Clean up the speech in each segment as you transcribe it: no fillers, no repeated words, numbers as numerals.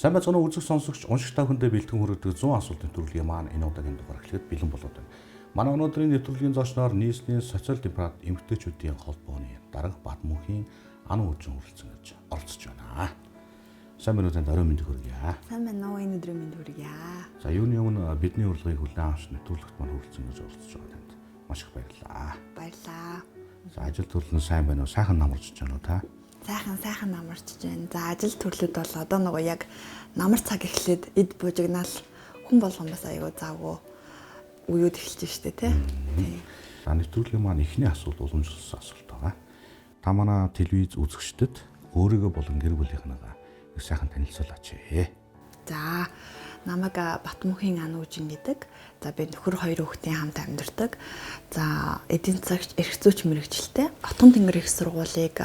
Сайн байцгаана уу үзэг сонсогч уншигч та бүхэндээ бэлтгэн хүргэдэг 100 асуултын нэвтрүүлгийн маань энэ удаагийн дугаар эхлэхэд бэлэн болоод байна. Манай өнөөдрийн нэвтрүүлгийн зочноор нийслэлийн социал демократ эмэгтэйчүүдийн холбооны дарга Батмөнхийн Ан Үжин хүрэлцэн гэж оролцож байна. Сайн байна уу танд орой мэндийг хүргье. Сайн байна уу энэ өдрийн мэнд хүргье. За юуны өмнө бидний урилгыг хүлээн авч нэвтрүүлэгт маань хүрэлцэн гэж оролцож байгаа танд маш их баярлалаа. Баярлалаа. За ажил төрлөн сайн байна уу? Сайхан намарч байна уу та? Сайхан намарч байна. За ажил төрлөд бол одоо нөгөө яг намар цаг эхлээд эд буужигнаал хүн болгон бас аягүй завгүй уюуд эхэлж штэ тий. За нэвтрүүлгийн маань эхний асуулт уламжлалсан асуулт байгаа. Та манай телевиз үзэгчдэд өөрийгөө болон гэр бүлийнхнийгаа их сайхан танилцуулаач. За намайг Батмөнхийн Ан Үжин гэдэг. За би нөхөр хоёр хүүхдийн хамт амьдардаг. За эдийн засагч эрх зүйч мэргэжилтэй. Отгон тэнгэр их сургуулийг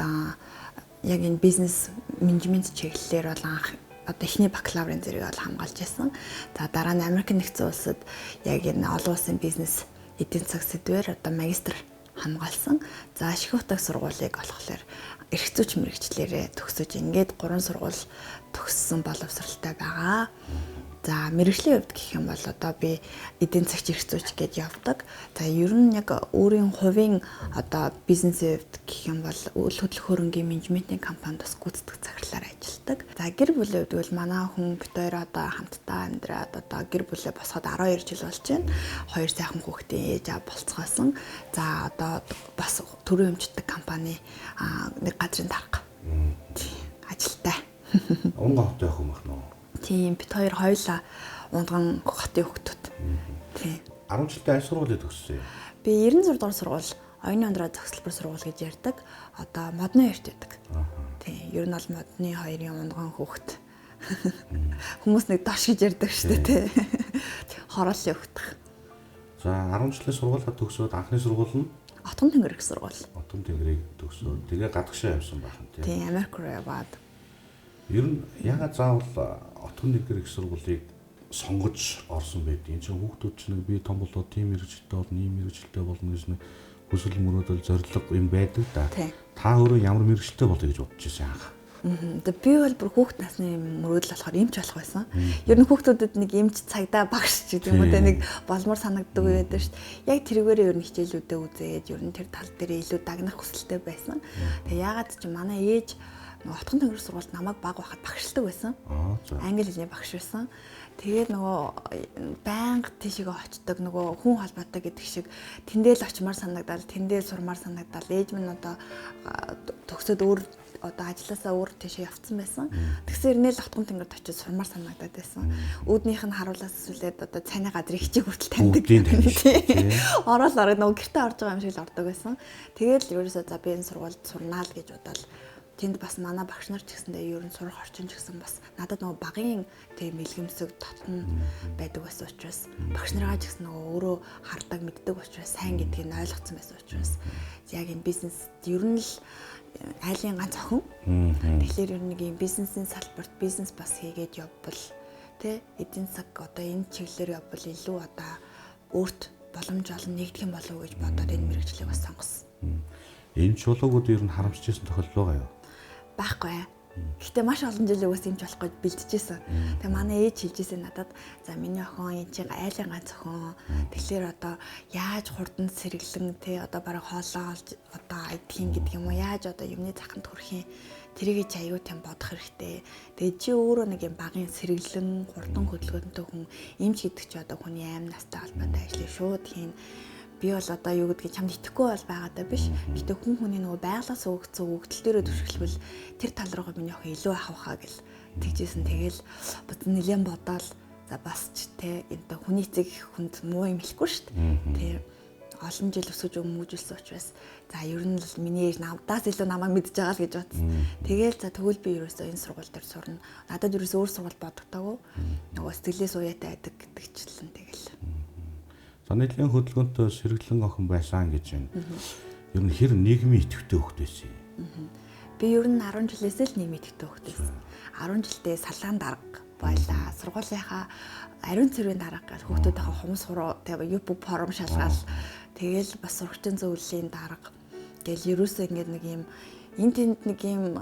яг энэ бизнес менежмент чиглэлээр бол анх одоо эхний бакалаврын зэрэг бол хамгаалж байсан. За дараа нь Америк нэгдсэн улсад яг энэ олон улсын бизнес эдийн засаг сэдвээр одоо магистр хамгаалсан. За ашиг утга сургуулийг болохоор эрх зүйч мэргэжлээрээ төгсөж ингээд 3 сургууль төгссөн боловсралтай байгаа. За мэргэжлийн хувьд гэх юм бол одоо би эдийн засагч эрх зүйч гэж явдаг. За ер нь яг өөрийн хувийн одоо бизнесийн хувьд гэх юм бол үйл хөдлөх хөрөнгийн менежментийн компанид бас гүйцэтгэх захирлаар ажилладаг. За гэр бүлийн хувьд бол манай хүн бит хоёр одоо хамтдаа амьдраад одоо гэр бүлээ босоход 12 жил болж байна. Хоёр сайхан хүүхдийн ээж аав болцгоосон. За одоо бас төрийн өмчтөг компани нэг газрын дарга. Ажилтай. Унган хоттой ах юм ах нөө. Тийм бит хоёр хоёулаа унган хотын хүүхдүүд. Тийм. 10 жилдээ аль сургуулийг төгссөн юм? Би 96 дугаар сургууль, оюуны ундраа зохицлбор сургууль гэж ярьдаг. Одоо модны хоёрт байдаг. Тийм. Ер нь бол модны хоёрын унган хүүхд. Хүмүүс нэг дош гэж ярьдаг шүү дээ, тий. Хорооллын хүүхдх. За 10 жилийн сургуулаа төгсөөд анхны сургууль нь Отгон тэнгэр их сургууль. Отгон тэнгэрийг төгсөөд тэгээ гадагшаа явсан байх нь тий. Тийм, Америк руу яваад. Ер нь ягаад заавал Отгон тэнгэр их сургуулийг сонгож орсон байдгийг. Энд чинь хүүхдүүд чинь нэг би том болоод тийм мэрэгчлээ болно, ийм мэрэгчлээ болно гэж нэг хүсэл мөрөөдөл зорилго юм байдаг да. Та өөрөө ямар мэрэгчлээ болъё гэж бодож ирсэн анх? Би бол бүр хүүхд насны мөрөөдөл болохоор эмч болох байсан. Ер нь хүүхдүүдэд нэг эмч цагдаа багш гэдэг юм уу те нэг болмор санагддаг байдаг шүү дээ. Яг тэрүүгээрээ ер нь хичээлүүдээ үзээд ер нь тэр тал дээр илүү дагнах хүсэлтэй байсан. Тэгээ ягаад ч манай ээж нөгөө Отгон тэнгэр сургуульд намайг баг байхад багшилдаг байсан. Англи хэлний багш байсан. Тэгээд нөгөө байнга тийшээ очдог нөгөө хүн холбоотой гэдэг шиг тэндээ л очимаар санагдал, тэндээ сурмаар санагдал. Ээж минь одоо төгсөөд өөр одоо ажилласаа өөр тийшээ явцсан байсан. Тэгсэн ирнээл Отгон тэнгэрд очиж сурмаар санагдаад байсан. Үүднийх нь харуулаас сүлээд одоо цайны газрын хичээг хүртэл таньдаг. Ороод нөгөө гэртээ орж байгаа юм шиг л ордог байсан. Тэгээд л ерөөсөө за би энэ сургуульд сурнаа л гэж бодоод тэнд бас манай багш нар ч гэсэндээ ер нь сурах орчин ч гэсэн бас надад нөгөө багын тийм илгэмсэг татна байдаг байсан учраас багш нараа ч гэсэн нөгөө өөрөө хардаг мэддэг учраас сайн гэдгийг ойлгоцсон байсан учраас яг энэ бизнес ер нь л айлын ганц охин. Тэгэхээр ер нь нэг юм бизнесийн салбарт бизнес бас хийгээд явбал тэ эдийн засаг одоо энэ чиглэлээр явбал илүү одоо өөрт боломж олон нэгдэх юм болов уу гэж бодоод энэ мэргэжлийг бас сонгосон. Энэ чуулгууд ер нь харамсаж ирсэн тохиолдол байгаа юу? Байхгүй. Гэхдээ маш олон жилийн үс юмч болохгүй бэлдэжсэн. Тэгээ манай ээж хэлжсэн надад за миний охин энэ чинь айлын ганц охин. Тэгэхээр одоо яаж хурдан сэргэлэн те одоо бараг хоолоо олж одоо айдхийн гэдэг юм уу? Яаж одоо юмны заханд хүрэх юм? Тэрийг чи аюу тань бодох хэрэгтэй. Тэгээ чи өөрөө нэг юм багын сэргэлэн хурдан хөдөлгөөнтэй хүн эмч гэдэг чи одоо хүний аим настай холбоотой ажлыг шууд хийн. Би бол одоо юу гэдгийг чамд итгэхгүй бол байгаадаа биш. Гэтэ хүн хүний нөгөө байглаас өгцөн өгдөл дээрээ түшгэлбэл тэр тал руугаа миний охин илүү авахаа гэл тэгжсэн. Тэгэл нэлээд бодоол за бас ч те энэ хүний эцэг хүнд муу юм хэлэхгүй шүү дээ. Тэ олон жил өсөж өмгөжүүлсэн учраас за ер нь л миний ээж намдаас илүү намайг мэдж байгаа л гэж бодсон. Тэгэл за тэгвэл би ерөөсөө энэ сургууль дээр сурна. Надад ерөөсөө өөр сургууль бодогдоогүй. Нөгөө сэтгэлээс уяатай байдаг гэдэгчлэн тэгэл. За нийтлийн хөдөлгөөнтэй сэргэлэн охин байсан гэж байна. Ер нь хэр нийгмийн идэвхтэй хөхт байсан юм. Би ер нь 10 жилээс л нийгмийн идэвхтэй хөхт байсан. 10 жилдээ салаан дарга байлаа. Сургуулийнхаа ариун цэргийн дарга гал хүүхдүүдийнхээ хумс хуруу тэгээ юп форум шалгаал. Тэгэл бас сурагчийн зөвлөлийн дарга. Тэгэл ерөөсөө ингээд нэг юм энэ тэнд нэг юм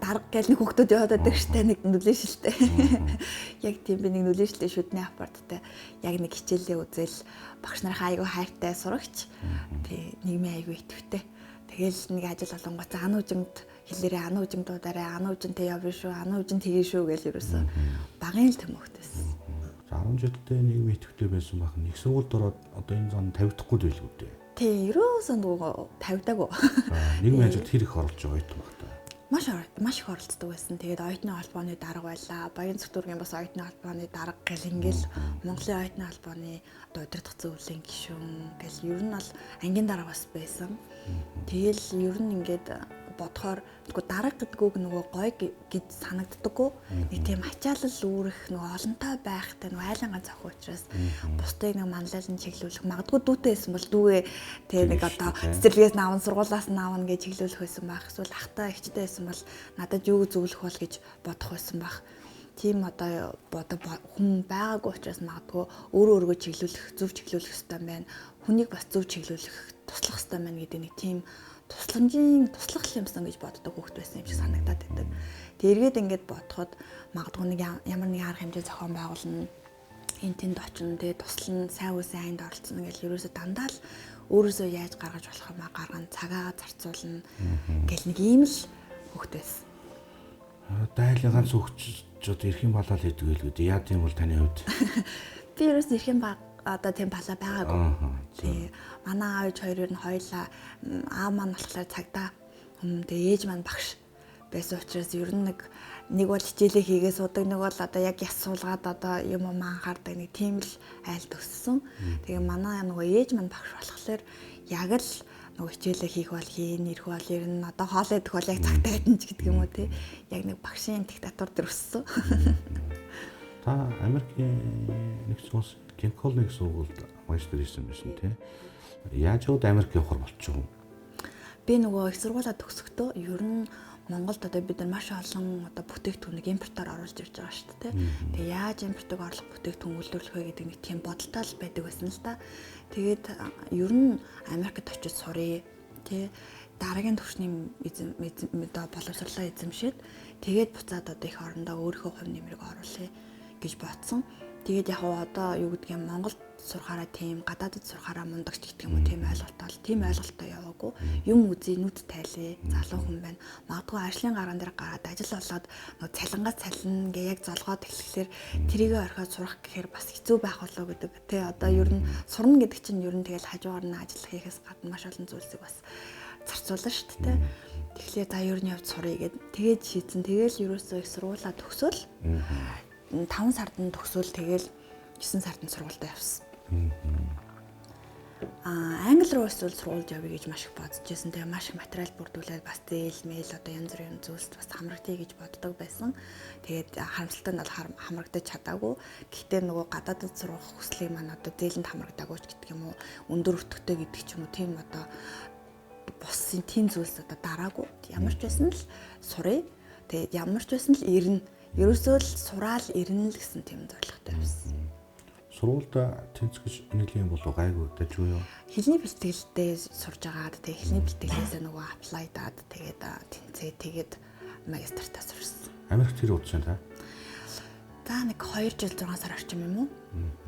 дарга гэл нэг хүүхдүүд яваад байдаг штэ нэг нүлээшилтэй. Яг тийм би нэг нүлээшилтэй шүдний апарттай яг нэг хичээлээ үзэл багш нараа айгүй хайртай сурагч. Тэг нийгмийн айгүй идэвхтэй. Тэгэл нэг ажил олонгоц ануужинд хэлээрээ ануужинд дуудаарай ануужинтэй явна шүү ануужин тэгээ шүү гэж ерөөсө багын л төмөгтэйсэн. 17-д нийгмийн идэвхтэй байсан байх нь их сургуульд ороод одоо энэ зам тавигдахгүй байлгүй дээ. Тий, ерөөсөө нөгөө тавьдаагүй. Нийгмийн ажилд хэр их оролж байгаа юм бэ? Маш их оролцдог байсан. Тэгээд оюутны холбооны дарга байлаа. Баян зөвтгөргийн бас оюутны холбооны дарга гэл ингээл Монголын оюутны холбооны одоо удирдах зөвлөлийн гишүүн гэл ер нь бол ангийн дарга бас байсан. Тэгэл ер нь ингээд бодохоор нөгөө дарга гэдгүүг нөгөө гой гэж санагддаггүй. Нэг тийм ачаалал үүрэх нөгөө олонтой байхтай нөгөө айлангаа зохих учраас бусдыг нэг манлайлан чиглүүлэх магадгүй дүүтэй байсан бол дүүгээ тэг нэг одоо цэцэрлэгээс наавн сургуулаас наавн гэж чиглүүлэх байсан байх. Эсвэл ахтай ихтэй байсан бол надад юу зөвлөх бол гэж бодох байсан байх. Тийм одоо хүн байгаагүй учраас магадгүй өөрөө өөргөө чиглүүлэх, зөв чиглүүлэх хэрэгтэй байна. Хүнийг бас зөв чиглүүлэх, туслах хэрэгтэй байна гэдэг нэг тийм туслах юмсан гэж боддог хүүхд байсан юм шиг санагдаад байдаг. Тэг эргээд ингээд бодоход магадгүй нэг ямар нэг арга хэмжээ зохион байгуулна. Энд тэнд очино тэгээ туслана, сайн үсэн айнд оролцоно гэж ерөөсө дандаа л өөрөөсөө яаж гаргаж болох юмаа гаргана, цагаагаа зарцуулна гэл нэг ийм л хүүхд байсан. Дайлын ганц хөгчөд эрхийн балаал хийдэг байлгүй дээ. Яа тийм бол таны хувьд? Би ерөөсө эрхийн одоо тийм балаа байгаагүй. Тэгээ манай аав хоёр нь хоёлаа аав маань болохоор цагдаа тэгээ ээж маань багш байсан учраас ер нь нэг бол хичээлээ хийгээ суудаг, нэг бол одоо яг яс суулгаад одоо юм анхаардаг нэг тийм л айлд өссөн. Тэгээ манай нөгөө ээж маань багш болохоор яг л нөгөө хичээлээ хийх бол хийн, ирэх бол ирнэ, одоо хоол идэх бол яг цагтаа идэнч гэдэг юм уу тий. Яг нэг багшийн диктатур төр өссөн. Та Америкийн нэгэн улс Гинколны сургуульд магистр хийсэн байсан тий. Яаж яваад Америк явахар болчихов? Би нөгөө их сургуулаа төгсөхдөө ер нь Монголд одоо бид нар маш олон одоо бүтээгдэхүүнийг импортоор оруулж ирж байгаа шүү дээ. Тэгээ яаж импортыг орлох бүтээгдэхүүн үйлдвэрлэх вэ гэдэг нэг тийм бодолтой л байдаг байсан л та. Тэгээд ер нь Америкт очиж сурыг тий дараагийн төвшний одоо боловсруулалтаа эзэмшээд тэгээд буцаад одоо их орондоо өөрийнхөө хувь нэмрийг оруулъя гэж бодсон. Тэгээд яг одоо юу гэдгийг Монголд сурахаараа тийм гадаадд сурахаараа мундагч гэх юм уу тийм ойлголттой яваагүй. Юм үзий нүд тайлээ. Залуу хүн байна. Магадгүй ажлын гараан дээр гараад ажил олоод нөгөө цалингаас цалин гээ яг золгоод эхлэхээр тэрийгэ орхиод сурах гэхээр бас хэцүү байх болоо гэдэг. Тэ одоо ер нь сурна гэдэг чинь ер нь тэгэл хажуугаар нь ажил хийхээс гадна маш олон зүйлсийг бас зарцуулна шүү дээ. Тэгэхээр за ер нь явж сурыг гэд тэгээд шийдсэн. Тэгээл ерөөсөө их сургуулаа төгсөөл 5 сард нь төгсөөл тэгэл 9 сард нь сургуультай явсан. Англи руу эсвэл сургуульд явъя гэж маш их бодож байсан. Тэгээ маш их материал бүрдүүлээд бас зээл, мэйл одоо янз бүрийн зүйлс бас хамрагдъя гэж боддог байсан. Тэгээд харамсалтай нь бол хамрагдаж чадаагүй. Гэхдээ нөгөө гадаадд сурах хүслийг маань одоо зээлэнд хамрагдаагүй ч гэдэг юм уу. Өндөр өртөгтэй гэдэг ч юм уу тийм одоо буссын тийм зүйлс одоо дараагүй. Ямар ч байсан л сурыг. Тэгээд ямар ч байсан л ирнэ. Ерөөсөө л сураал ирнэ л гэсэн тийм зорилготой байсан. Сургуультай тэнцгэж нэлийн болов гайгүй дажгүй юу? Хэлний бэлтгэлтэй сурж агаад тэгээ хэлний бэлтгэлээсээ нөгөө аплайдаад тэгээд тэнцээ тэгээд магистртаа сурсан. Америкт тэр удсан та? За нэг 2 жил 6 сар орчим юм уу?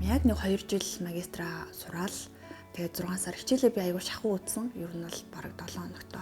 Яг нэг 2 жил магистраа сураал тэгээд 6 сар хичээлээ би аягүй шахуу үзсэн. Ер нь бол бараг 7 хоногт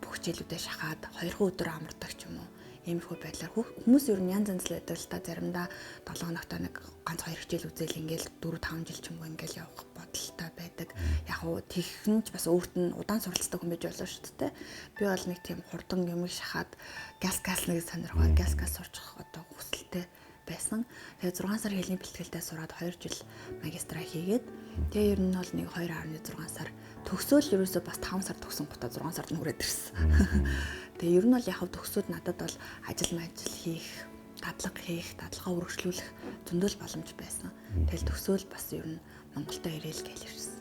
бүх хичээлүүдээ шахаад 2 өдөр амардаг ч юм уу. Иймэрхүү байдлаар хүмүүс ер нь янз янз л байдаг л та заримдаа 7 хоногт нэг ганц 2 хичээл үзэл ингээл 4-5 жил ч юм уу ингээл явах бодолтой байдаг. Яг уу тэгхэн ч бас өөрт нь удаан суралцдаг хүн байж болно шүү дээ. Би бол нэг тийм хурдан юмыг шахаад газ нэг сонирхоо газ сурчих одоо хүсэлтэй байсан. Тэгээ 6 сар хэлний бэлтгэлтэй сураад 2 жил магистраа хийгээд тэгээ ер нь бол нэг 2.6 сар төгсөөл ерөөсөө бас 5 сар төгсөн гутаа 6 сард нь хүрээд ирсэн. Тэгээ ер нь бол яг төгсөөд надад бол ажил хийх, дадлагаа үргэлжлүүлэх зөндөл боломж байсан. Тэгэл төгсөөл бас ер нь Монголдо ирээл гээл ирсэн.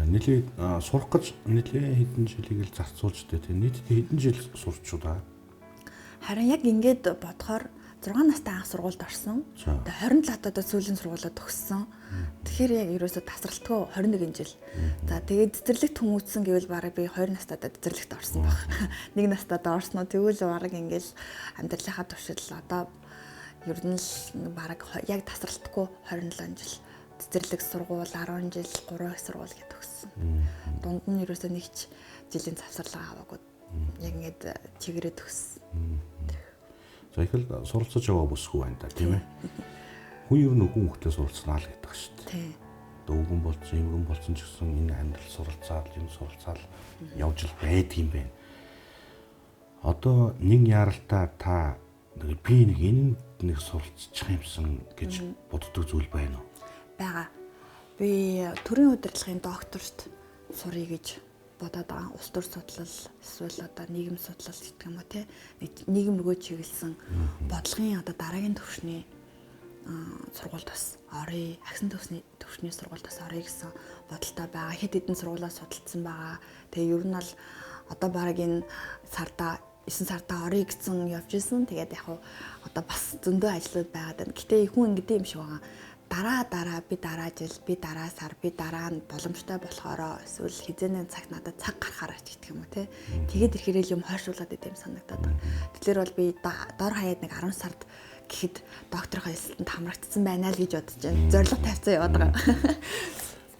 Нийлээ сурах гэж нийлээ хэдэн жилийг л зарцуулж дээ. Нийтдээ хэдэн жил сурч удаа? Харин яг ингээд бодохоор 6 настай анх сургуульд орсон. Тэгээ 27 одоо сүүлийн сургуулиуд төгссөн. Тэгэхээр яг ерөөсө тасралтгүй 21 жил. За тэгээд цэцэрлэгт хүмүүжсэн гэвэл бараг би 20 настайдаа цэцэрлэгт орсон баг. 1 настайдаа орсноо тэгвэл бараг ингээл амьдралынхаа туршил одоо ер нь л бараг яг тасралтгүй 27 жил. Цэцэрлэг сургууль 10 жил 3 их сургууль гэдэг төгссөн. Дунд нь ерөөсө нэг ч жилийн завсарлага аваагүй. Яг ингээд чигээрээ төгссөн. За их л суралцаж яваа бүсгүй байна да тийм ээ. Хүн ер нь өгөн хөлтөө суралцнаа л гэдэг шүү дээ. Тийм. Дөвгөн болсон, эмгэн болсон ч гэсэн энэ амьдрал суралцаад, юм суралцаал явж л байдгийм байна. Одоо нэг яралтаа та би нэг суралцчих юмсан гэж боддог зүйл байна уу? Бага. Би төрийн удирдлагын докторт сурыг гэж бодоод байгаа. Улс төр судлал эсвэл одоо нийгэм судлал гэдэг юм уу те. Нийгэм рүү чиглэсэн бодлогын одоо дараагийн төвшний сургуульд бас орё. Агсан төвшний сургуульд бас орё гэсэн бодолтой байгаа. Хэд хэдэн сургуулаа судалсан байгаа. Тэгээ ер нь бол одоо баг энэ сарда 9 сарда орё гэсэн явж исэн. Тэгээд яг одоо бас зөндөө ажлууд байгаад байна. Гэтэ хүн ингэдэм юм шиг байгаа. Дараа би дараа жил, би дараа сар, би дараа нь боломжтой болохоор эсвэл хизээнэн цагт надад цаг гарахаараа ч гэдэг юм уу те. Тэгээд ирэхээрээ юм хойшлуулад идэм санагдаад байна. Тэгэхээр бол би дор хаяад нэг 10 сард гэхэд докторийнхаа эсэлтэнд хамрагдсан байна л гэж бодож байна. Зорилго тавьсан яваад байгаа.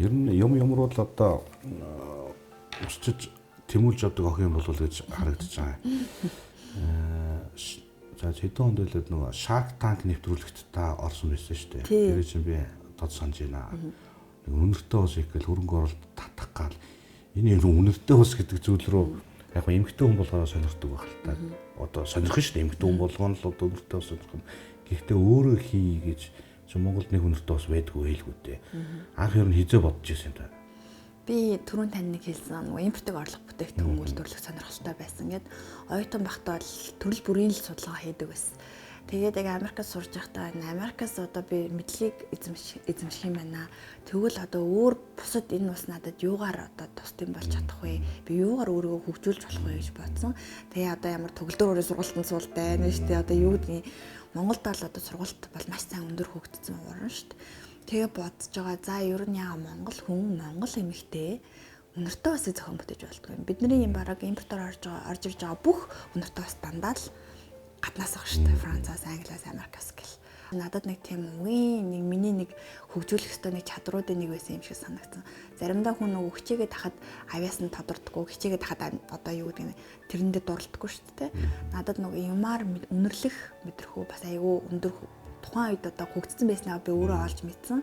Ер нь ямар бол одоо өсчиж тэмүүлж явдаг охин болов гэж харагдаж байгаа. За хэдэн онд байлаад нөгөө Shark Tank нэвтрүүлэгт та орсон байсан шүү дээ. Тэр чинь би тод санаж байна. Нэг үнэртэй ус их гэл хөрөнгө оруулалт татах гал энэ үнэртэй ус гэдэг зүйл рүү яг эмэгтэй хүн болохоор сонирхдаг байх л та. Одоо сонирхон шүү дээ. Эмэгтэй хүн болгоно л одоо үнэртэй ус сонирхон. Гэхдээ өөрөө хий гэж чи Монголд нэг үнэртэй ус байдгүй байлгүй дээ. Анх ер нь хизээ бодож ирсэн юм та. Би түрүүн тань нэг хэлсэн нөгөө импортыг орлох бүтээгдэхүүн үйлдвэрлэх сонирхолтой байсан гэд оюутан багтаа л төрөл бүрийн л судалгаа хийдэг байсан. Тэгээд яг Америкт сурж байхдаа Америкаас одоо би мэдлийг эзэмших юм байна. Тэгвэл одоо өөр бусад энэ ус надад юугаар одоо тусдсан болж чадах вэ? Би юугаар өөрийгөө хөгжүүлж болох вэ гэж бодсон. Тэгээ одоо ямар төгөлдөр өөрийн сургалтанд суултай байна шүү дээ. Одоо юу гэдгийг Монголд бол одоо сургалт бол маш сайн өндөр хөгжсөн уран шүү дээ. Тэгээ бодож байгаа. За ер нь яа Монгол эмэгтэй үнэртэй усыг зохион бүтээж болдгоо. Бидний юм бараг импортоор орж ирж байгаа бүх үнэртэй ус дандаа л гаднаас ах штэ. Францаас, Англиас, Америкаас гэл. Надад нэг тийм үгийн нэг миний нэг хөгжүүлэх ёстой нэг чадруудын нэг байсан юм шиг санагдсан. Заримдаа хүн нөгөө хичээгээ тахад авьяас нь тодордоггүй, хичээгээ тахад одоо юу гэдэг нь тэрэндээ дурлдаггүй штэ. Надад нөгөө юмар үнэрлэх мэдрэх үү бас айгүй өндөр тухайн үед одоо хөгжсөн байснаа би өөрөө олж мэдсэн.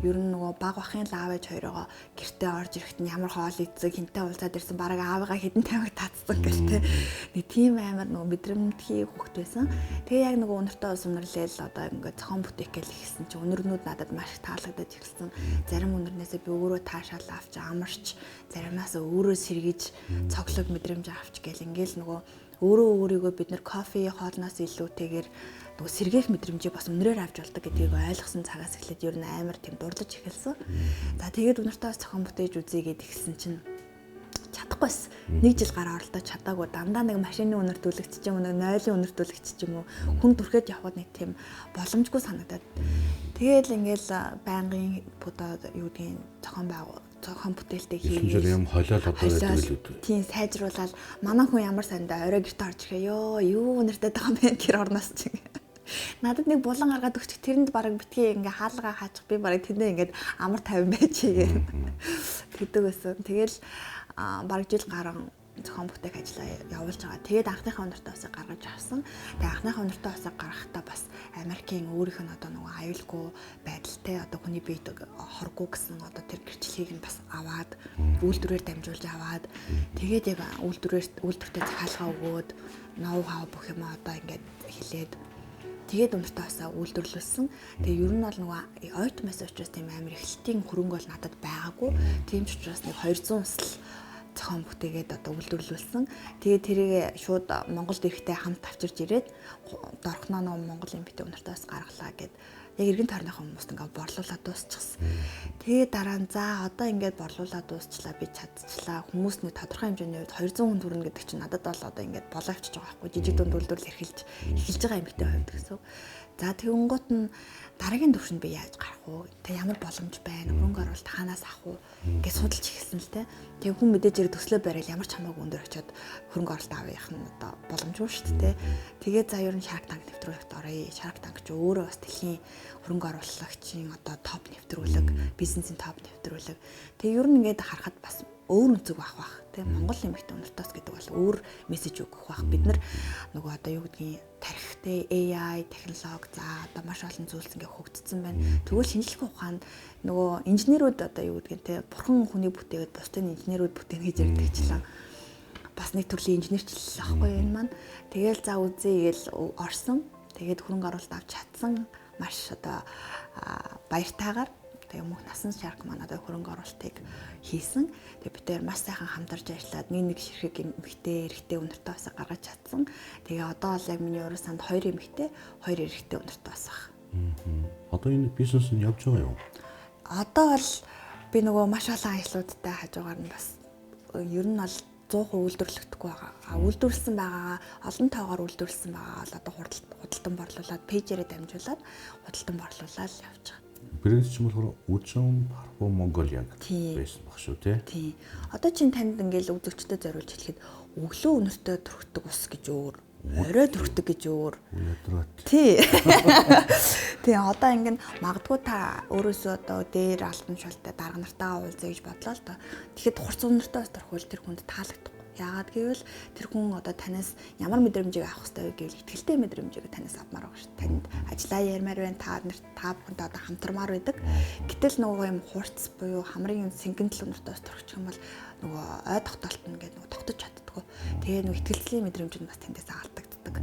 Ер нь нөгөө баг бахын аав ээж хоёроо гэртээ орж ирэхэд нь ямар хоол идсэн, хинтээ уулзаад ирсэн, бараг аавыгаа хэдэн тавиг татсан гэртээ. Нэг тийм амар нөгөө мэдрэмтгий хөвгт байсан. Тэгээ яг нөгөө өнөртөө ус үнэрлээл одоо ингээд зохион бүтээх гээл ихсэн чинь өнөрнүүд надад маш их таалагдаж ирсэн. Зарим өнөрнөөсөө би өөрөө таашаал авч амарч, заримаас өөрөө сэргийж цоглог мэдрэмж авч гээл ингээл нөгөө өөрийгөө бид нэр кофе хоолноос илүүтэйгээр нөгөө сэргээх мэдрэмжийг бас үнрээр авч болдог гэдгийг ойлгосон цагаас эхлээд ер нь амар тийм дурлаж эхэлсэн. За тэгээд үнэртээ зохион бүтээж үзье гэд ихсэн чинь чадахгүйс. 1 жил гараа оролдож чадаагүй. Дандаа нэг машины үнэртүүлэгч ч юм уу, нойлын үнэртүүлэгч ч юм уу хүн түрхэд явхад нэг тийм боломжгүй санагдаад. Тэгээд ингээл байнгын одоо юу гэдгийг зохион бүтээлтэй хийгээд юм холиол одоо байдаг л үү. Тийм сайжруулаад манай хүн ямар сандаа орой гэрт орж ирэхээ юу нэртэй байгаа юм бэ гэр орноос чинь. Надад нэг булан гаргаад өгчих тэрэнд бараг битгий ингээ хаалгаа хаачих би бараг тэндээ ингээд амар 50 байчээ гэдэг байсан. Тэгэл бараг жил гарan зохион бүтээх ажлаа явуулж байгаа. Тэгээд анхныхаа өнөртөө усыг гаргаж авсан. Тэгээд анхныхаа өнөртөө усыг гаргахдаа бас Америкийн өөрийнх нь одоо нөгөө аюулгүй байдалтай одоо хүний биед хоргүй гэсэн одоо тэр гэрчлэгийг нь бас аваад үйлдвэрээр дамжуулж аваад тэгээд яг үйлдвэртэй захиалга өгөөд ноу хау бүх юм одоо ингээд хэлээд тэгээд өнөртөө усаа үйлдвэрлүүлсэн. Тэгээ ер нь бол нөгөө ойтмаас учраас тийм амар эхлэлтийн хөрөнгө бол надад байгаагүй. Тийм ч учраас нэг 200 ус л зохион бүтээгээд одоо үйлдвэрлүүлсэн. Тэгээд тэрийг шууд Монголд ирэхдээ хамт авчирж ирээд дорхноо нөгөө Монгол эмэгтэй өнөртөөс гаргалаа гэд яг эргэн тойрныхоо хүмүүст ингээд борлуулаад дуусчихсан. Тэгээд дараа нь за одоо ингээд борлуулаад дуусчлаа би чадчихлаа. Хүмүүс нэг тодорхой хэмжээний хувьд 200 хүн төрнө гэдэг чинь надад бол одоо ингээд болоо авчиж байгаа байхгүй. Жижиг дунд үйлдвэрлэл эхэлж байгаа эмэгтэй хувьд гэсэн. За тэгэнгუут нь дараагийн төвшөнд би яаж гарах вэ? Тэ ямар боломж байна? Хөрөнгө оруулалт хаанаас авах вэ? гэж судалж эхэлсэн л тэ. Тэгээ хүн мэдээж хэрэг төслөө барил ямар ч хамаагүй өндөр очиод хөрөнгө оруулалт авах нь одоо боломжгүй шүү дээ. Тэгээ за ер нь Shark Tank нэвтрүүлэгт оръё. Shark Tank ч өөрөө бас дэлхийн хөрөнгө оруулагчийн одоо топ нэвтрүүлэг, бизнесийн топ нэвтрүүлэг. Тэгээ ер нь ингээд харахад бас өөр өнцөг бах. Тэ Монгол эмэгтэй өнөртөөс гэдэг бол өөр мессеж өгөх бах. Бид нар нөгөө одоо юу гэдгийг тархитай AI технологи за одоо маш олон зүйлс ингээ хөгжсөн байна. Тэгвэл шинжлэх ухаанд нөгөө инженерүүд одоо юу гэдгийг те бурхан хүний бүтээгээд бусдын инженерүүд бүтээн гэж ярьдагчлаа. Бас нэг төрлийн инженерчлэл ахгүй энэ маань. Тэгээл за үзье гээл орсон. Тэгээд хөрөнгө оруулалт авч чадсан маш одоо баяртайгаар тэгээ мөнх насан Shark маань одоо хөрөнгө оруулалтыг хийсэн. Тэгээ бид тэр маш сайхан хамтарч ажиллаад нэг ширхэг эмэгтэй, эрэгтэй өнөртөө бас гаргаж чадсан. Тэгээ одоо бол яг миний уран санд 2 эмэгтэй, 2 эрэгтэй өнөртөө бас байна. Одоо энэ бизнес нь явж байгаа юу? Одоо бол би нөгөө маш олон ажлуудтай хажуугаар нь бас ер нь бол 100% үйлдвэрлэгдэхгүй байгаа. Үйлдвэрлэсэн байгаагаа олон тоогоор үйлдвэрлэсэн байгаагаа л одоо худалдан борлуулад пэйжээрээ дамжуулаад худалдан борлуулаад явж байгаа. Брэнд ч юм болохоор Үжин Парфум Монголиаг байсан баг шүү тий. Тий. Одоо чинь танд ингээл үзэгчдэд зориулж хэлэхэд өглөө өнөртөө төрхдөг ус гэж өөр, орой төрхдөг гэж өөр. Тий. Тий одоо ингээд магадгүй та өөрөөсөө одоо дээр алтан шултай дарга нартайгаа уулзъя гэж бодлоо л доо. Тэгэхэд хурц өнөртөө төрхвөл тэр хүнд таалагдахгүй. Яагаад гэвэл тэр хүн одоо танаас ямар мэдрэмжийг авах хэрэгтэй вэ гэвэл ихтэй мэдрэмжийг танаас авмаар байгаа шүү. Танд ажиллаа ярмаар байна, та бүхэнтэй одоо хамтармаар байдаг. Гэтэл нөгөө юм хурц буюу хамрын сэнгэнтэл өнөртөөс төрчих юм бол нөгөө ой тогтоолтно гэдэг нөгөө тогтож чаддгүй. Тэгээ нөгөө ихтэй мэдрэмж нь бас тэндээс алдагддаг.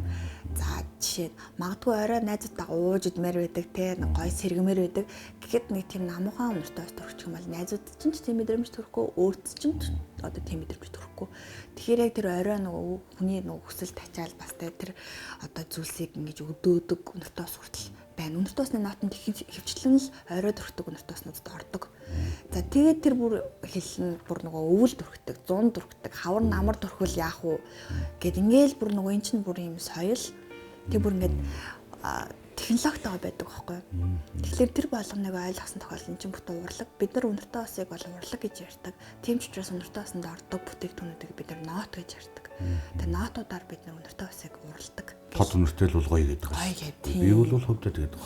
За жишээ нь магадгүй орой найзуудтайгаа ууж идмээр байдаг те гой сэргэмээр байдаг. Гэхэд нэг тийм намуухан өнөртөөс төрчих юм бол найзууд чинь ч тийм мэдрэмж төрөхгүй, өөрт чинь одоо тийм мэдрэмж төрөхгүй. Тэгэхээр яг тэр орой нөгөө хүний нөгөө хүсэл тачаал бас тэр одоо зүйлсийг ингэж өдөөдөг өнөртөөс хүртэл байна. Өнөртөөсний нотонд хөвчлэн л орой төрхдөг өнөртөөснөд ордог. За тэгээд тэр бүр хэлэн бүр нөгөө өвөл төрхдөг, зун төрхдөг, хавар намар төрхвөл яах вэ гэд ингээл бүр нөгөө эн чинь бүр юм соёл. Тэг бүр ингээд технологитойгоо байдаг байхгүй. Тэгэхээр тэр болгоныг ойлгосон тохиолдолд эн чинь бүтэн урлаг. Бид нар өнөртөө усыг бол урлаг гэж ярьдаг. Тийм ч учраас өнөртөө усанд ордог бүтээгдэхүүнүүдийг бид нар нот гэж ярьдаг. Тэгээ нотуудаар бид нар өнөртөө усыг уралдаг. Тод өнөртэй л гоё гэдэг. Гоё гэдэг. Би бол хөвдөд гэдэг.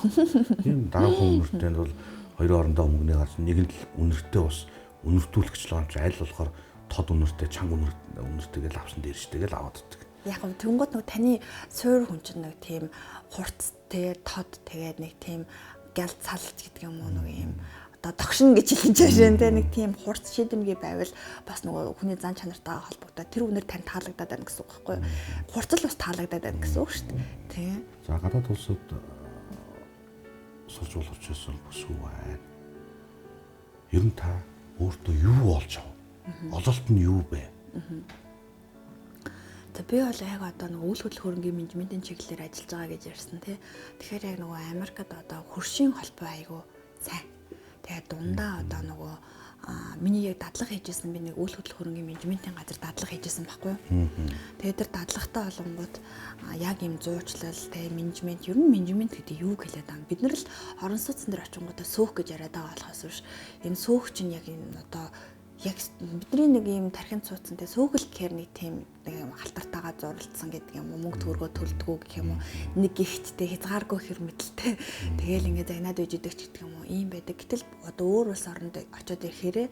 Тийм дараахан өнөртэйнд бол хоёр орондоо мөнгөний гарч нэг нь л өнөртэй ус өнөртүүлэгчлээ юм чи аль болохоор тод өнөртэй чанга өнөртэйгээл авсан дээр штэйгээл аваад ддаг. Яг нь тэнгууд нөгөө таны суур хүн чинь нэг тийм хурц те тод тэгээд нэг тийм гял цалж гэдэг юм уу нэг юм одоо тогшин гэж хэлж байгаа те нэг тийм хурц шийдэмгий байвал бас нөгөө хүний зан чанартайгаа холбогдоод тэр үнээр тань таалагдаад байна гэсэн үг байхгүй юу? Хурцл бас таалагдаад байна гэсэн үг шүү дээ. Тий. За гадаад улсууд сурч болох гэсэн бүсгүй байна. Ер нь та өөртөө юу олж авав? Ололт нь юу бэ? За би бол яг одоо нэг үйл хөдлөх хөрөнгийн менежментийн чиглэлээр ажиллаж байгаа гэж ярьсан тий. Тэгэхээр яг нөгөө Америкт одоо хөршийн холбоо айгу сайн. Тэгээд дундаа одоо нөгөө миний яг дадлага хийжсэн би нэг үйл хөдлөх хөрөнгийн менежментийн газар дадлага хийжсэн байхгүй юу. Тэгээд тэр дадлагатай болонгууд яг юм зуучлал тий менежмент ер нь менежмент гэдэг юу хэлээд байгаа юм. Бид нар л орон сууцсан дээр очингуудаа сөөх гэж яриад байгаа болохоос биш. Энэ сөөх чинь яг энэ одоо яг бидний нэг юм тархинд цууцсан те сөөгөл гэхээр нэг тийм нэг юм халтартайгаа зурлцсан гэдэг юм уу мөнгө төгрөгөө төлдгөө гэх юм уу нэг гихттэй хязгааргүй хэр мэдлээ тэгэл ингээд загнаад үйж идэг ч гэдэг юм уу ийм байдаг. Гэтэл одоо өөр улс оронд очиод ирэхээр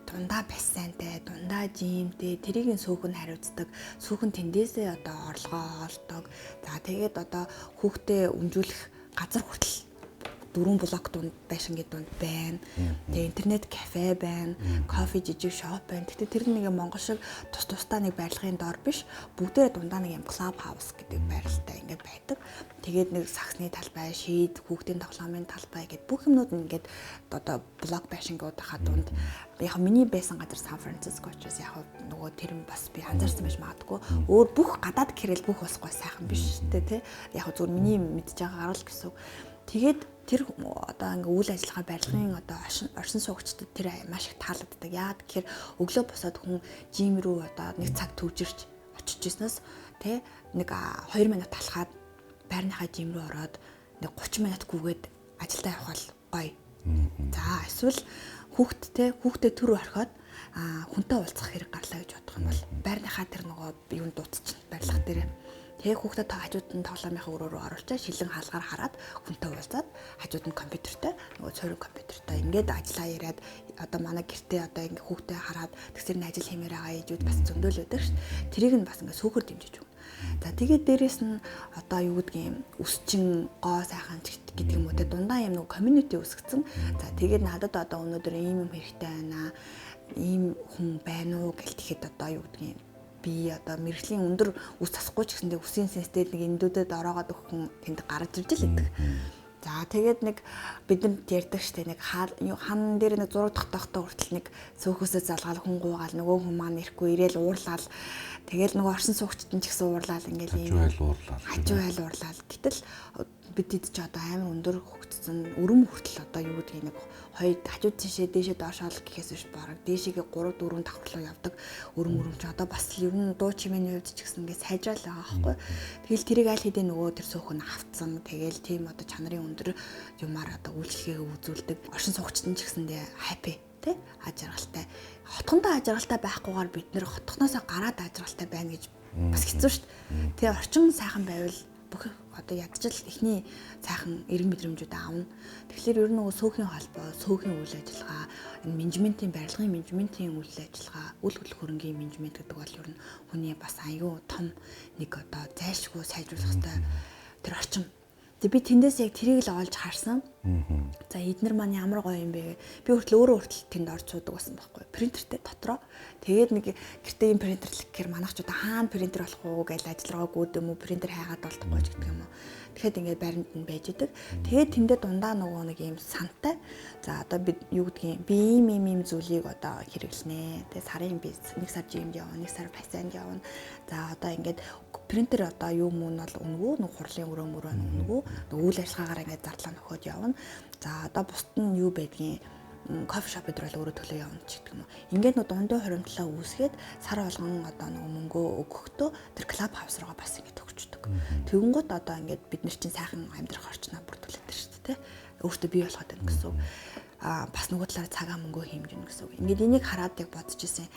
дундаа бассайнтай дундаа жимтэй тэрийг сөөхөн хариуцдаг сөөхөн тэндээсээ одоо орлогоо олдог. За тэгээд одоо хүүхдээ өмжүүлэх газар хүртэл 4 блок дунд байшингийн дунд байна. Тэгээ интернет кафе байна, кофе жижиг шоп байна. Гэтэ тэр нэг Монгол шиг тусдаа нэг барилгын доор биш, бүгдээ дундаа нэг юм клуб хаус гэдэг байралтай ингээд байдаг. Тэгээд нэг саксны талбай, шийд, хүүхдийн тоглоомын талбай гэдэг бүх юмнууд ингээд одоо блок байшингуудынхаа дунд яг миний байсан газар Сан Франциско учраас яг нөгөө тэр нь бас би анзаарсан байж магадгүй. Өөр бүх гадаад гэрэл бүх улсгүй сайхан биш тий. Яг зөв миний мэдж байгаагаар л гэсэн. Тэгээд тэр одоо ингээ үйл ажиллагаа барилгын одоо оршин суугчдад тэр маш их таалагддаг. Яагаад гэхээр өглөө босоод хүн жим рүү одоо нэг цаг төвжирч очиж ирснээс тий нэг 2 минут талхаад байрныхаа жим рүү ороод нэг 30 минут гүгээд ажилдаа явах гоё. За эсвэл хүүхдээ төр орхиод хүнтэй уулзах хэрэг гарлаа гэж бодох юм бол байрныхаа тэр нөгөө юунд дуутчих барилга дээр тэгээ хүүхдээ та хажууд нь тоглоомынхаа өрөө рүү оруулчаа шилэн хаалгаар хараад хүнтэй уулзаад хажууд нь компьютертэй нөгөө цорын компьютертэй ингээд ажиллаа яриад одоо манай гэртээ одоо ингээд хүүхдээ хараад тэгсэр нь ажил хиймээр байгаа ээжүүд бас зөндөөл байдаг ш. Тэрийг нь бас ингээд сүүхэр дэмжиж өгнө. За тэгээд дээрэс нь одоо юу гэдгийг өсчин гоо сайхан гэдэг юм уу те дундаа юм нэг community үүсгэсэн. За тэгээд надад одоо өнөөдөр ийм юм хэрэгтэй байна. Ийм хүн байна уу гэлтэхэд одоо юу гэдгийг би одоо мэрэгжлийн өндөр ус тасахгүй ч гэсэндээ үсийн сенстэй нэг эндүүдэд ороогоод өгөх хүн тэнд гарч ирж л идэг. За тэгээд нэг бидэнд ярьдаг штэ нэг хан дээр нэг зураг тогтоохтой хүртэл нэг сөөхөөсөө залгаал хүн гуугаал нөгөө хүн маань ирэхгүй ирээл уурлал тэгэл нөгөө оршин суугчдын ч гэсэн уурлал ингээл ийм хажуу айл уурлал гэтэл бидэд ч одоо амар өндөр хөгжсөн өрөм хүртэл одоо юу гэдгийг нэг хоёр хажууд тишээ дээшээ доошоол гэхээс биш бараг дээшээгээ 3 4 давхарлуу явдаг өрөм ч одоо бас ер нь дуу чимээний хувьд ч гэсэн ингээд сайжраал байгаа байхгүй. Тэгэл тэрийг аль хэдийн нөгөө тэр сөөхөн автсан тэгэл тийм одоо чанарын өндөр юмар одоо үйлчлэгээ үзүүлдэг оршин суугчдын ч гэсэндээ happy тэ ажиргалтай хотхондоо ажиргалтай байхгүйгээр бид нэр хотхноосоо гараад ажиргалтай байна гэж бас хэцүү шүү дээ. Тэгээ орчин сайхан байвал бүх одоо ядчил ихний сайхан эрен мэдрэмжүүд аавна. Тэгэхээр ер нь нөгөө сөөхийн холбоо, сөөхийн үйл ажиллагаа, энэ менежментийн барилгын менежментийн үйл ажиллагаа, үйл хөдлөх хөрөнгийн менежмент гэдэг бол ер нь хүний бас аюу том нэг одоо зайлшгүй сайжруулах хэрэгтэй тэр орчин. Тэгээ би тэндээс яг тэрийг л олж харсан. За эднэр маань ямар гоё юм бэ? Би өөрөө тэнд орж суудаг байсан байхгүй. Принтертэй дотроо. Тэгээд нэг гэртээ юм принтер гэхээр манайхчууд хаана принтер болох уу гэж ажиллагаа гүйд юм уу принтер хайгаад болдохгүй ч гэдэг юм уу. Тэгэхэд ингээд баримт нь байж идэг. Тэгээд тэндээ дундаа нөгөө нэг юм сантай. За одоо би юу гэдгийг би ийм зүйлийг одоо хэрэглэнэ. Тэгээд сарын би нэг сар жимд явна, нэг сар пасанд явна. За одоо ингээд принтер одоо юу мөн бол өнгөө нэг хурлын өрөө өнгөө үйл ажиллагаагаар ингээд зардлаа нөхөд явна. За одоо бусд нь юу байдгийг кофе шоп дээр бол өөрөө төлөө явна ч гэдэг юм уу. Ингээд нэг дундаа хоримтлаа үүсгээд сар болгон одоо нэг мөнгөө өгөхдөө тэр клуб хаус руугаа бас ингээд өгчдөг. Тэгэнгүүт одоо ингээд бид нар чинь сайхан амьдрах орчноо бүрдүүлээд тэр шүү дээ. Өөртөө бий болгоод байна гэсэн үг. Бас нөгөө талаар цагаа мөнгөө хэмжинэ гэсэн үг. Ингээд энийг хараад яг бодож ирсэн.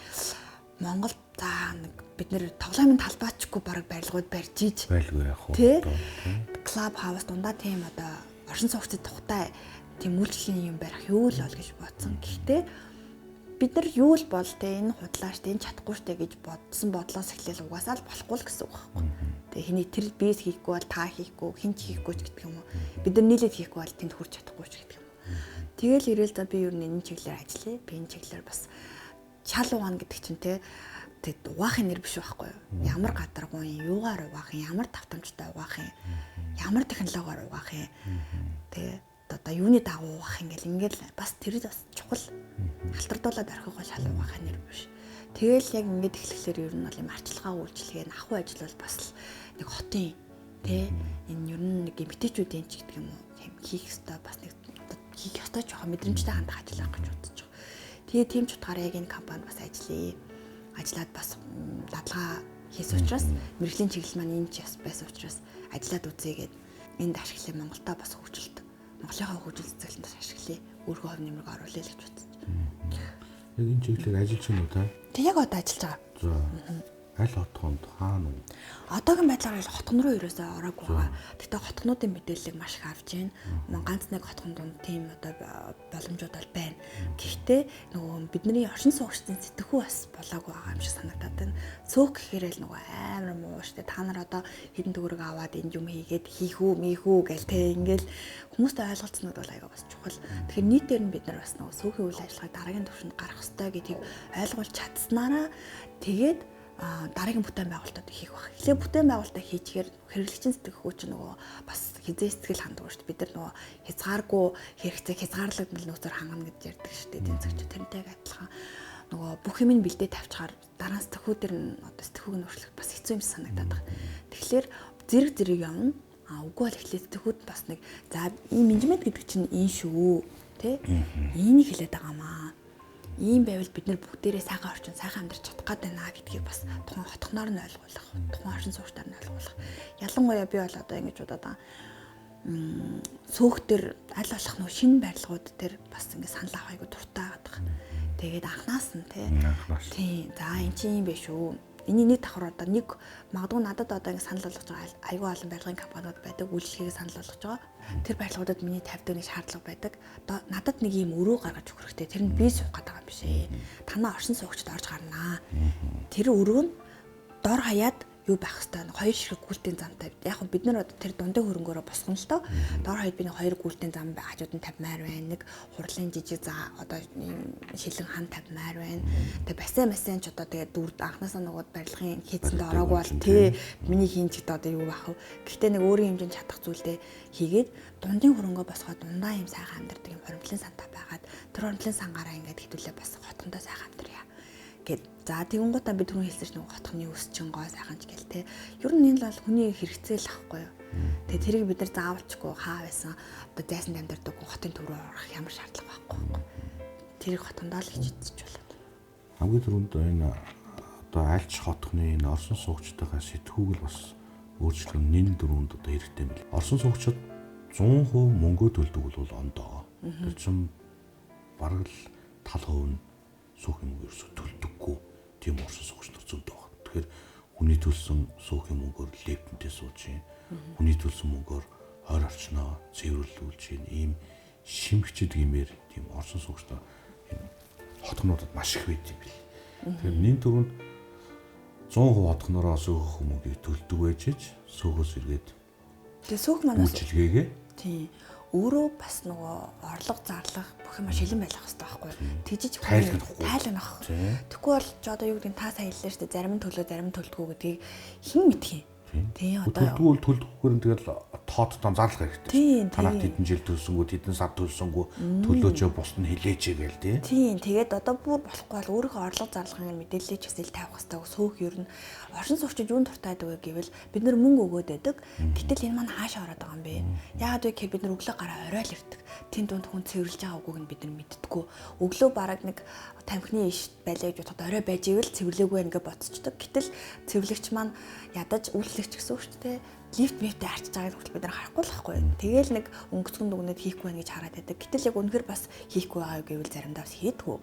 Монгол за нэг бид нэр тоглоомын талбайчгүй бараг барилгууд барьж ийж байлгүй яах вэ? Тэ клуб хаус дундаа тийм одоо оршин суугчид тухтай тийм үйлчлэлийн юм барих юу л бол гэж бодсон. Гэхдээ бид нар юу л бол тэ энэ худлааш тэ энэ чадахгүй штэ гэж бодсон бодлоос эхлээл угаасаа л болохгүй л гэсэн үг байхгүй. Тэгээ хэний тэр бис хийхгүй бол та хийхгүй хин ч хийхгүй ч гэдэг юм уу. Бид нар нийлээд хийхгүй бол тэнд хүрч чадахгүй ч гэдэг юм. Тэгэл ирээл за би юу нэг чиглэлээр ажиллая. Би энэ чиглэлээр бас чал угаана гэдэг чинь те угаахын нэр биш байхгүй юу? Ямар гадаргуй юм, юугаар угаах юм, ямар давтамжтай угаах юм, ямар технологиор угаах юм. Тэгээ одоо юуны дагуу угаах юм ингээл бас тэр бас чухал халтардуулаад орхих шал угаахын нэр биш. Тэгэл яг ингэж эхлэхлээр ер нь бол юм арчилгаа үйлчлэгээ ахуй ажил бол бас нэг хотын те энэ ер нь нэг эмгтээчүүдийн ч гэдэг юм уу хийх ёстой бас нэг хийх ёстой жоохон мэдрэмжтэй хандах ажил байх гэж бодож байгаа. Тэгээ тийм ч утгаараа яг энэ компанид бас ажиллая. Ажиллаад бас дадлага хийсэн учраас мэрэгжлийн чиглэл маань энэ ч байсан учраас ажиллаад үзье гээд энд ашиглая Монголда бас хөгжилт. Монголынхаа хөгжил цэцгэлэнд ашиглая. Өөргөө хөв нэмрэг оруулъя гэж бодсон. Яг энэ чиглэлээр ажиллаж байна уу та? Тэг яг одоо ажиллаж байгаа. За. Аль хотгонд хаана уу? Одоогийн байдлаар бол хотгон руу ерөөсөө ороогүй байгаа. Гэхдээ хотгонуудын мэдээллийг маш их авч байна. Ганц нэг хотгон донд тийм одоо боломжууд бол байна. Гэхдээ нөгөө бидний оршин суугчдын сэтгхүү бас болоогүй байгаа юм шиг санагдаад байна. Цөөх гэхээр л нөгөө амар муу штэ. Та нар одоо хэдэн төгрөг аваад энэ юм хийгээд хийхүү, мийхүү гэл те ингээл хүмүүстэй ойлголцснууд бол аяга бас чухал. Тэгэхээр нийтээр нь бид нар бас нөгөө цөөхөн үйл ажиллагааг дараагийн түвшинд гаргах хэрэгтэй гэдгийг ойлгуулж чадсанараа тэгээд дараагийн бүтээн байгуулалтад хийх баг. Эхлээ бүтээн байгуулалтаа хийчихээр хэрэглэгчийн сэтгэхүй ч нөгөө бас хизээ сэтгэл ханддаг шүү дээ. Бид нар нөгөө хязгааргүй хэрэгцээ хязгаарлагдмал нөөцөөр хангана гэж ярьдаг шүү дээ. Эдийн засгч тэрнтэйг адилхан нөгөө бүх юм бэлдээ тавьчихаар дараа нь сэтгэхүйдэр нь одоо сэтгэхүйг нь өөрчлөх бас хэцүү юм санагдаад байна. Тэгэхээр зэрэг зэрэг явна. Үгүй бол эхлээд сэтгэхүйд бас нэг за ийм менежмент гэдэг чинь ийм шүү. Тэ? Энийг хэлээд байгаамаа. Ийм байвал бид нар бүгдээрээ сайхан орчин сайхан амьдарч чадах гээд байна гэдгийг бас тухайн хотгоноор нь ойлгуулах, тухайн оршин суугчдаар нь ойлгуулах. Ялангуяа би бол одоо ингэж бодоод байгаа. Сөөх төр аль болох нөө шинэ барилгууд төр бас ингэ санал авах айгу дуртай байдаг. Тэгээд анханаас нь тий. За эн чинь юм бэ шүү. Эний нэг давхар одоо нэг магадгүй надад одоо ингэ санал болгож байгаа айгүй олон барилгын компаниуд байдаг, үйлчлэгийг санал болгож байгаа. Тэр барилгуудад миний тавьдаг нэг шаардлага байдаг. Одоо надад нэг юм өрөө гаргаж өгөх хэрэгтэй. Тэр нь би суух гэдэг юм биш ээ. Танаа оршин суугчд орж гарнаа. Тэр өрөө нь дор хаяад юу байх хэвээр хоёр ширхэг гүйлтийн замтай. Яг нь бид нар одоо тэр дундын хөрөнгөөрөө босгоно л доо. Дор хаяад би нэг хоёр гүйлтийн зам хажууд нь тавьмаар байна. Нэг хурлын жижиг одоо ийм шилэн хан тавьмаар байна. Тэгээ бассейн ч одоо тэгээ дүрд анхнаасаа нөгөө барилгын хийцэнд ороогүй бол тий миний хийн ч гэдэг одоо юу бах вэ? Гэхдээ нэг өөрийн хэмжээнд чадах зүйлээ хийгээд дундын хөрөнгөө босгоод дундаа ийм сайхан амьдардаг юм хоримтлын сантай байгаад тэр хоримтлын сангаараа ингээд хэдүүлээ бас хотгондоо сайхан амьдарья. За тэгэнгუутаа би түрүүн хэлсэн чинь хотхны өс чин гой сайхан ч гэл те. Ер нь энэ л бол хүний хэрэгцээ л ахгүй юу. Тэгээ тэрийг бид нар заавалчгүй хаа байсан одоо зайсанд амьдардаг хотын төв рүү орох ямар шаардлага байхгүй. Тэрийг хотондоо л хийж идэж болоод. Хамгийн түрүүнд энэ одоо альч хотхны энэ орсон суугчдынхаа сэтгүүг л бас өөрчлөн нэн дөрөнд одоо хэрэгтэй юм бэл. Орсон суугчид 100% мөнгө төлдөг бол ондоо. Тэр чинь бараг л тал хувь нь сүүхийн мөнгөөр төлдөггүй тийм орсон суугч нар зөндөө байна. Тэгэхээр хүний төлсөн сүүхийн мөнгөөр лептэнтэй сууж юм. Хүний төлсөн мөнгөөр ойр орчноо цэвэрлүүлж ийм шимгчэд гэмээр тийм орсон суугч нар энэ хотгонуудад маш их байд юм бэл. Тэгэхээр нэн дөрөнд 100% хотгонороо сүүх мөнгийг төлдөг байж сүүхөөс эргээд тэгээ сүүх манаас үйлчилгээгээ тий өөрөө бас нөгөө орлого зарлах бүх юм шилэн байх хэрэгтэй байхгүй. Тэгжиж тайлах. Тэгэхгүй бол ч одоо юу гэдэг нь та сайн хэллээ шүү дээ. Зарим нь төлөө зарим нь төлдөггүй гэдгийг хэн мэдэх юм. Тий одоо төлдөггүйгээр нь тэгэл тооттой зарлах хэрэгтэй. Танаас хэдэн жил төлсөнгөө хэдэн сар төлсөнгөө төлөөчөө бусд нь хилээчээ гээл тий. Тий тэгээд одоо бүр болохгүй бол өөрийнхөө орлого зарлахын мэдээллийг ч хэсэл тавих хэрэгтэй. Сөөх ер нь оршин суугчид юунд дуртай байдаг гэвэл бид нар мөнгө өгөөд байдаг. Гэтэл энэ маань хаашаа ороод байгаа юм бэ? Яагаад вэ гэхээр бид нар өглөө гараа орой л ирдэг. Тэн дунд хүн цэвэрлж байгаа үгүйг нь бид нар мэддэггүй. Өглөө бараг нэг тамхины иш байлаа гэж бодоход орой байж ивэл цэвэрлээгүй ингээ ботцдог. Гэтэл цэвэрлэгч маань ядаж үйлчлэгч гэсэн үг шүү дээ. Лифт мэтэ арчиж байгааг хүртэл бид нар харахгүй л байхгүй. Тэгээл нэг өнгөцгөн дүгнээд хийхгүй байх гэж хараад байдаг. Гэтэл яг үнэхээр бас хийхгүй байгаа гэвэл заримдаа бас хийдгүү.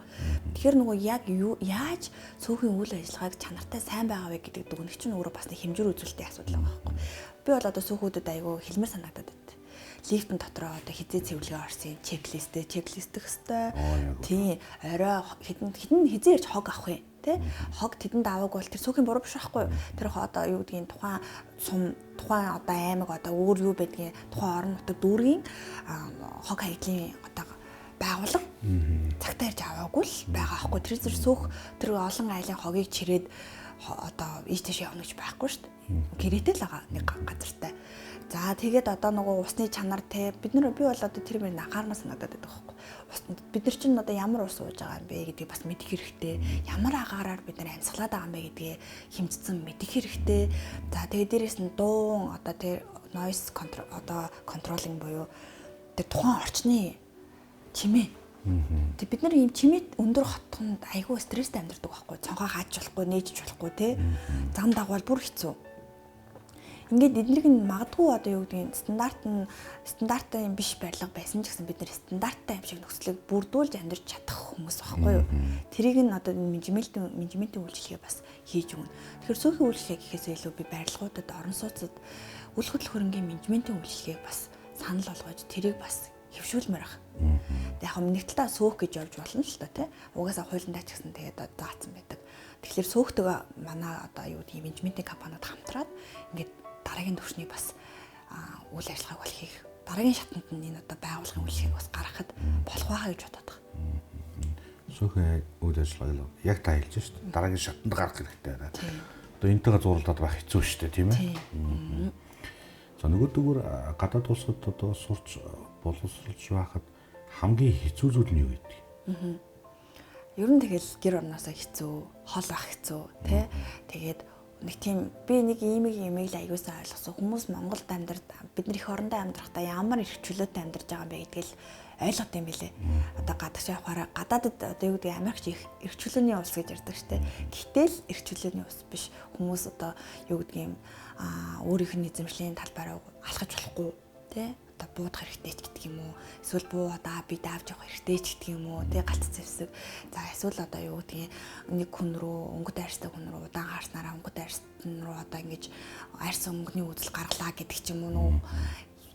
Тэгэхээр нөгөө яг яаж цөөхөн үйл ажиллагааг чанартай сайн байгаа вэ гэдэг дүгнэх чинь өөрөө бас нэг хэмжээр үзүүлэлтийн асуудал байгаа байхгүй. Би бол одоо цөөхүүдэд айгүй хэлмэр санагдаад байна. Лифтэн дотроо одоо хизээ цэвэрлэгээ орсон чеклистэй чеклистэх хэвээр. Тийм орой хідэн хизээ ирж хог авах юм. Тэ хог тэдэнд аваагүй бол тэр сүүхийн буруу биш байхгүй юу? Тэр одоо юу гэдгийг тухайн одоо аймаг одоо өөр юу байдгийг тухайн орон нутаг дүүргийн хог хаягдлын одоо байгууллага цагтаа ирж аваагүй л байгаа байхгүй. Тэр зэрэг сүүх тэр олон айлын хогийг чирээд одоо ийш тийш явна гэж байхгүй шүү дээ. Гэрээтэй л байгаа нэг газартай. За тэгээд одоо нөгөө усны чанар те би бол одоо тэр мөр анхаармаа санагдаад байдаг байхгүй. Бид нар чинь одоо ямар ус ууж байгаа юм бэ гэдгийг бас мэдэх хэрэгтэй. Ямар агаараар бид нар амьсгалаад байгаа юм бэ гэдгийг хэмжсэн мэдэх хэрэгтэй. За тэгээд дээрэс нь дуун одоо тэр noise control одоо controlling буюу тэр тухайн орчны чимээ. Тэг бид нар ийм чимээ өндөр хотхонд айгүй стресстэй амьдардаг байхгүй. Цонхоо хаач болохгүй, нээжж болохгүй те. Зам дагвал бүр хэцүү. Ингээд эднийг нь магадгүй одоо юу гэдгийг стандартын биш барилга байсан ч гэсэн бид нэр стандарттай юм шиг нөхцөлийг бүрдүүлж амьдарч чадах хүмүүс байхгүй юу. Тэрийг нь одоо менежментийн үйлчлэгээ бас хийж өгнө. Тэгэхээр сүүхийн үйлчлэгээ гэхээс илүү би барилгуудад орон сууцад үйл хөдлөх хөрөнгийн менежментийн үйлчлэгээг бас санал болгож тэрийг бас хөвшүүлмээр байна. Яг нэг талаа сөөх гэж явж болно л та тий. Угаасаа хуулиндаа ч гэсэн тэгээд заасан байдаг. Тэгэхээр сөөхтэйгээ манай одоо юу гэдэг менежментийн компаниуд хамтраад ингээд дараагийн түвшний бас үйл ажиллагааг бол хийх. Дараагийн шатанд нь энэ одоо байгууллагын үйлчлэгийг бас гаргахад болох байхаа гэж бодоод байгаа. Сүүхийн үйл ажиллагааг яг та хэлж шүү дээ. Дараагийн шатанд гарах хэрэгтэй байна. Одоо энэтэйгээ зурлаад байх хэцүү шүү дээ, тийм ээ. За нөгөөдөөр гадаад улсад одоо сурч боловсруулж байхад хамгийн хэцүү зүйл нь юу гэдэг? Ер нь тэгэл гэр орноосоо хэцүү, хол байх хэцүү, тий. Тэгээд нэг тийм би нэг имийг л аягуусаа ойлгосон. Хүмүүс Монголд бид нар их орондоо амьдрахдаа ямар их чөлөөтэй амьдарч байгаа юм бэ гэдгийг ойлгоод юм билэ. Одоо гадагш явахаараа гадаадд одоо юу гэдэг Америкч их чөлөөний улс гэж ярьдаг штэ. Гэтэл их чөлөөний улс биш. Хүмүүс одоо юу гэдэг юм өөрийнх нь эзэмшлийн талбараа алхаж болохгүй тий. Одоо буудах хэрэгтэй ч гэдэг юм уу. Эсвэл буудаа би давж явах хэрэгтэй ч гэдэг юм уу. Тий галт зэвсэг. За эсвэл одоо юу гэдгийг нэг хүн рүү өнгөт арьстай хүн рүү удаан гарснараа өнгөт арьстан руу одоо ингэж арьс өнгөний үзэл гаргалаа гэдэг ч юм уу.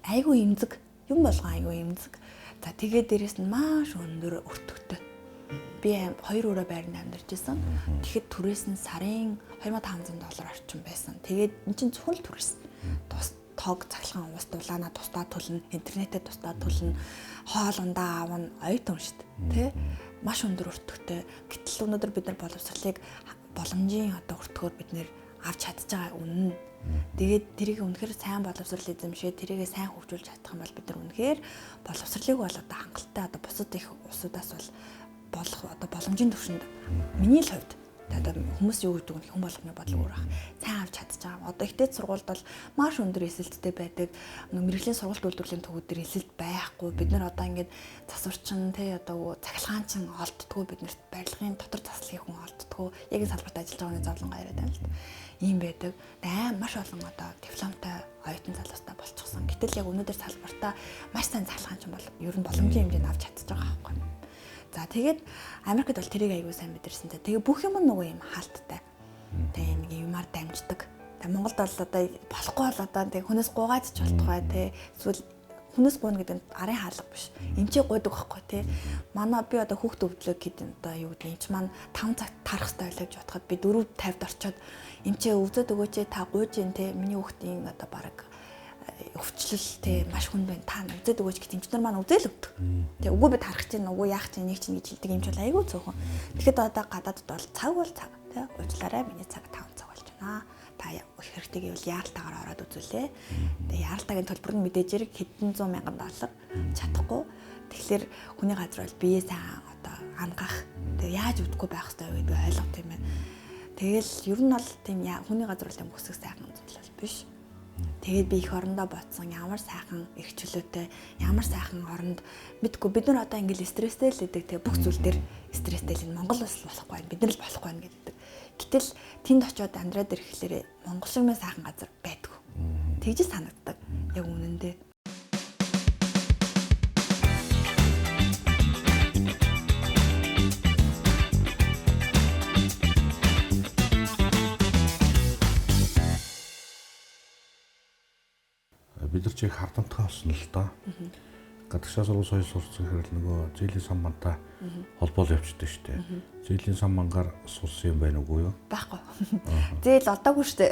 Айгу имзэг юм болгоо айгу имзэг. За тэгээд дээрэс нь маш өндөр өртөгтэй. Би 2 өрөө байранд амьдарч байсан. Тэгэхэд түрээс нь сарын $2500 орчим байсан. Тэгээд эн чинь цул түрээс. Тог цахилгаан ус дулаанаа тусдаа төлнө, интернетэд тусдаа төлнө, хоол ундаа аавна оюутан шүү дээ. Тэ? Маш өндөр өртөгтэй. Гэтэл өнөөдөр бид нар боловсролыг боломжийн одоо өртгөөр бид нэр авч чадж байгаа үнэн. Тэгээд тэрийг үнэхээр сайн боловсрол эзэмшээ, тэрийгээ сайн хөгжүүлж чадах юм бол бид нар үнэхээр боловсролыг бол одоо хангалттай одоо бусад их улсуудаас бол одоо боломжийн түвшинд миний л хувьд одоо хүмүүс юу гэдэг нь хэн болгоны бодол өөр байна. Сайн авч чадж байгаа. Одоо ихтэй сургуульд бол маш өндөр эсэлттэй байдаг. Мэргэжлийн сургууль үйлдвэрлэлийн төвүүд дээр эсэлт байхгүй. Бид нар одоо ингээд засварчин тий одоо цахилгаанчин олддгоо биднэрт барилгын дотор заслахын хүн олддгоо. Яг энэ салбарт ажиллаж байгаа зовлон гайраад байна л да. Ийм байдаг. Маш олон одоо дипломтой оюутан залуустай болчихсон. Гэтэл яг өнөөдөр салбартаа маш сайн цахилгаанчин бол ер нь боломжийн хэмжээнд авч чадчих байгаа байхгүй. За тэгээд Америкт бол тэрийг аягүй сайн мэдэрсэн. Тэгээ бүх юм нөгөө юм хаалттай. Тэгээ нэг юмар дамждаг. Тэгээ Монголд бол одоо болохгүй бол одоо тэг хүнээс гуугаад ч болтугай те. Эсвэл хүнээс гуйна гэдэг нь арын хаалга биш. Эмчээ гуйдаг байхгүй те. Манай би одоо хүүхд өвдлөө гэдэг одоо юу гэдэг эмч маань 5 цагт тарах хэрэгтэй байлаа гэж бодоход би 4:50-д орчоод эмчээ өвзөд өгөөч та гуйж ин те. Миний хүүхдийн одоо бараг өвчлөл те маш хүн байна. Та үзээд өгөөч гэх эмчнэр маань үзэл өгдөг. Тэгээ үгүй би тарах чинь үгүй яах чинь нэг чинь гэж хэлдэг эмч бол айгүй цөөхөн. Тэгэхэд одоо гадаадд бол цаг бол цаг те уучлаарай миний цаг 5 цаг болж байна. Та хэрэгтэй гэвэл яаралтаагаар ороод үзүүлээ. Тэгээ яаралтаагийн төлбөр нь мэдээж хэрэг хэдэн зуун мянган доллар чадахгүй. Тэгэхээр хүний газар бол бие сайн одоо ангах. Тэгээ яаж өгдөхгүй байх хэрэгтэй вэ гэдгийг ойлгох юм байна. Тэгэл ер нь бол тийм хүний газар бол юм өсөх сайхан зүйл бол биш. Тэгээд би их орондоо ботсон ямар сайхан их чөлөөтэй ямар сайхан оронд мэдгүй бид нар одоо ингээл стресстэй л идэг тэгээ бүх зүйл дээр стресстэй л Монгол улс болохгүй бид нар л болохгүй байна гэдэг. Гэтэл тэнд очиод амьдраад ирэхлээр Монгол шиг мэн сайхан газар байдгүй. Тэгж санагддаг. Яг үнэндээ. Бид нар чиг хардамтгай болсон л доо. Гадагшаа сургууль соёл сурсан хэрэг нөгөө зээлийн сан мантаа холбоол явчихдаг шүү дээ. Зээлийн сан мангаар сурсан юм байна уугүй юу? Байхгүй. Зээл олдоогүй шүү дээ.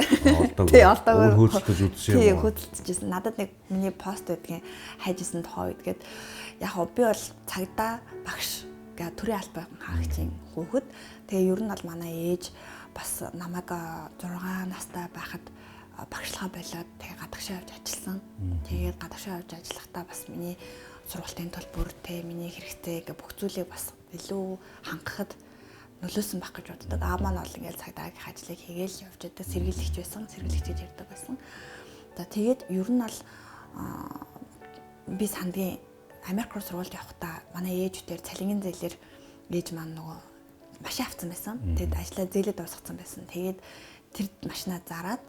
Тий, олдоогүй. Хөөцөлдөж үзсэн юм уу? Тий, хөөцөлдөжсэн. Надад нэг миний пост байдгийн хайжсэн тохоо гэдгээд яг би бол цагдаа багш гэ төрийн албан хаагчийн хүүхэд. Тэгээ ер нь бол манай ээж бас намайг 6 настай байхад багшлага болоод тэгээ гадагшаа явж ажилласан. Тэгээд гадагшаа явж ажиллахдаа бас миний сургалтын төлбөр тэ миний хэрэгтэй гэ бүх зүйлийг бас илүү хангахад нөлөөсөн байх гэж боддог. Аа маань бол ингээл цагдаагийн ажлыг хийгээл явж байдаг. Сэргийлэгч байсан. Сэргийлэгч гэж ярьдаг байсан. За тэгээд ер нь бол би сандгийн Америк руу сургуульд явахдаа манай ээж үтээр цалингийн зээлээр ээж маань нөгөө машин авсан байсан. Тэгээд ажлаа зээлээ дуусгацсан байсан. Тэгээд тэр машинаа зараад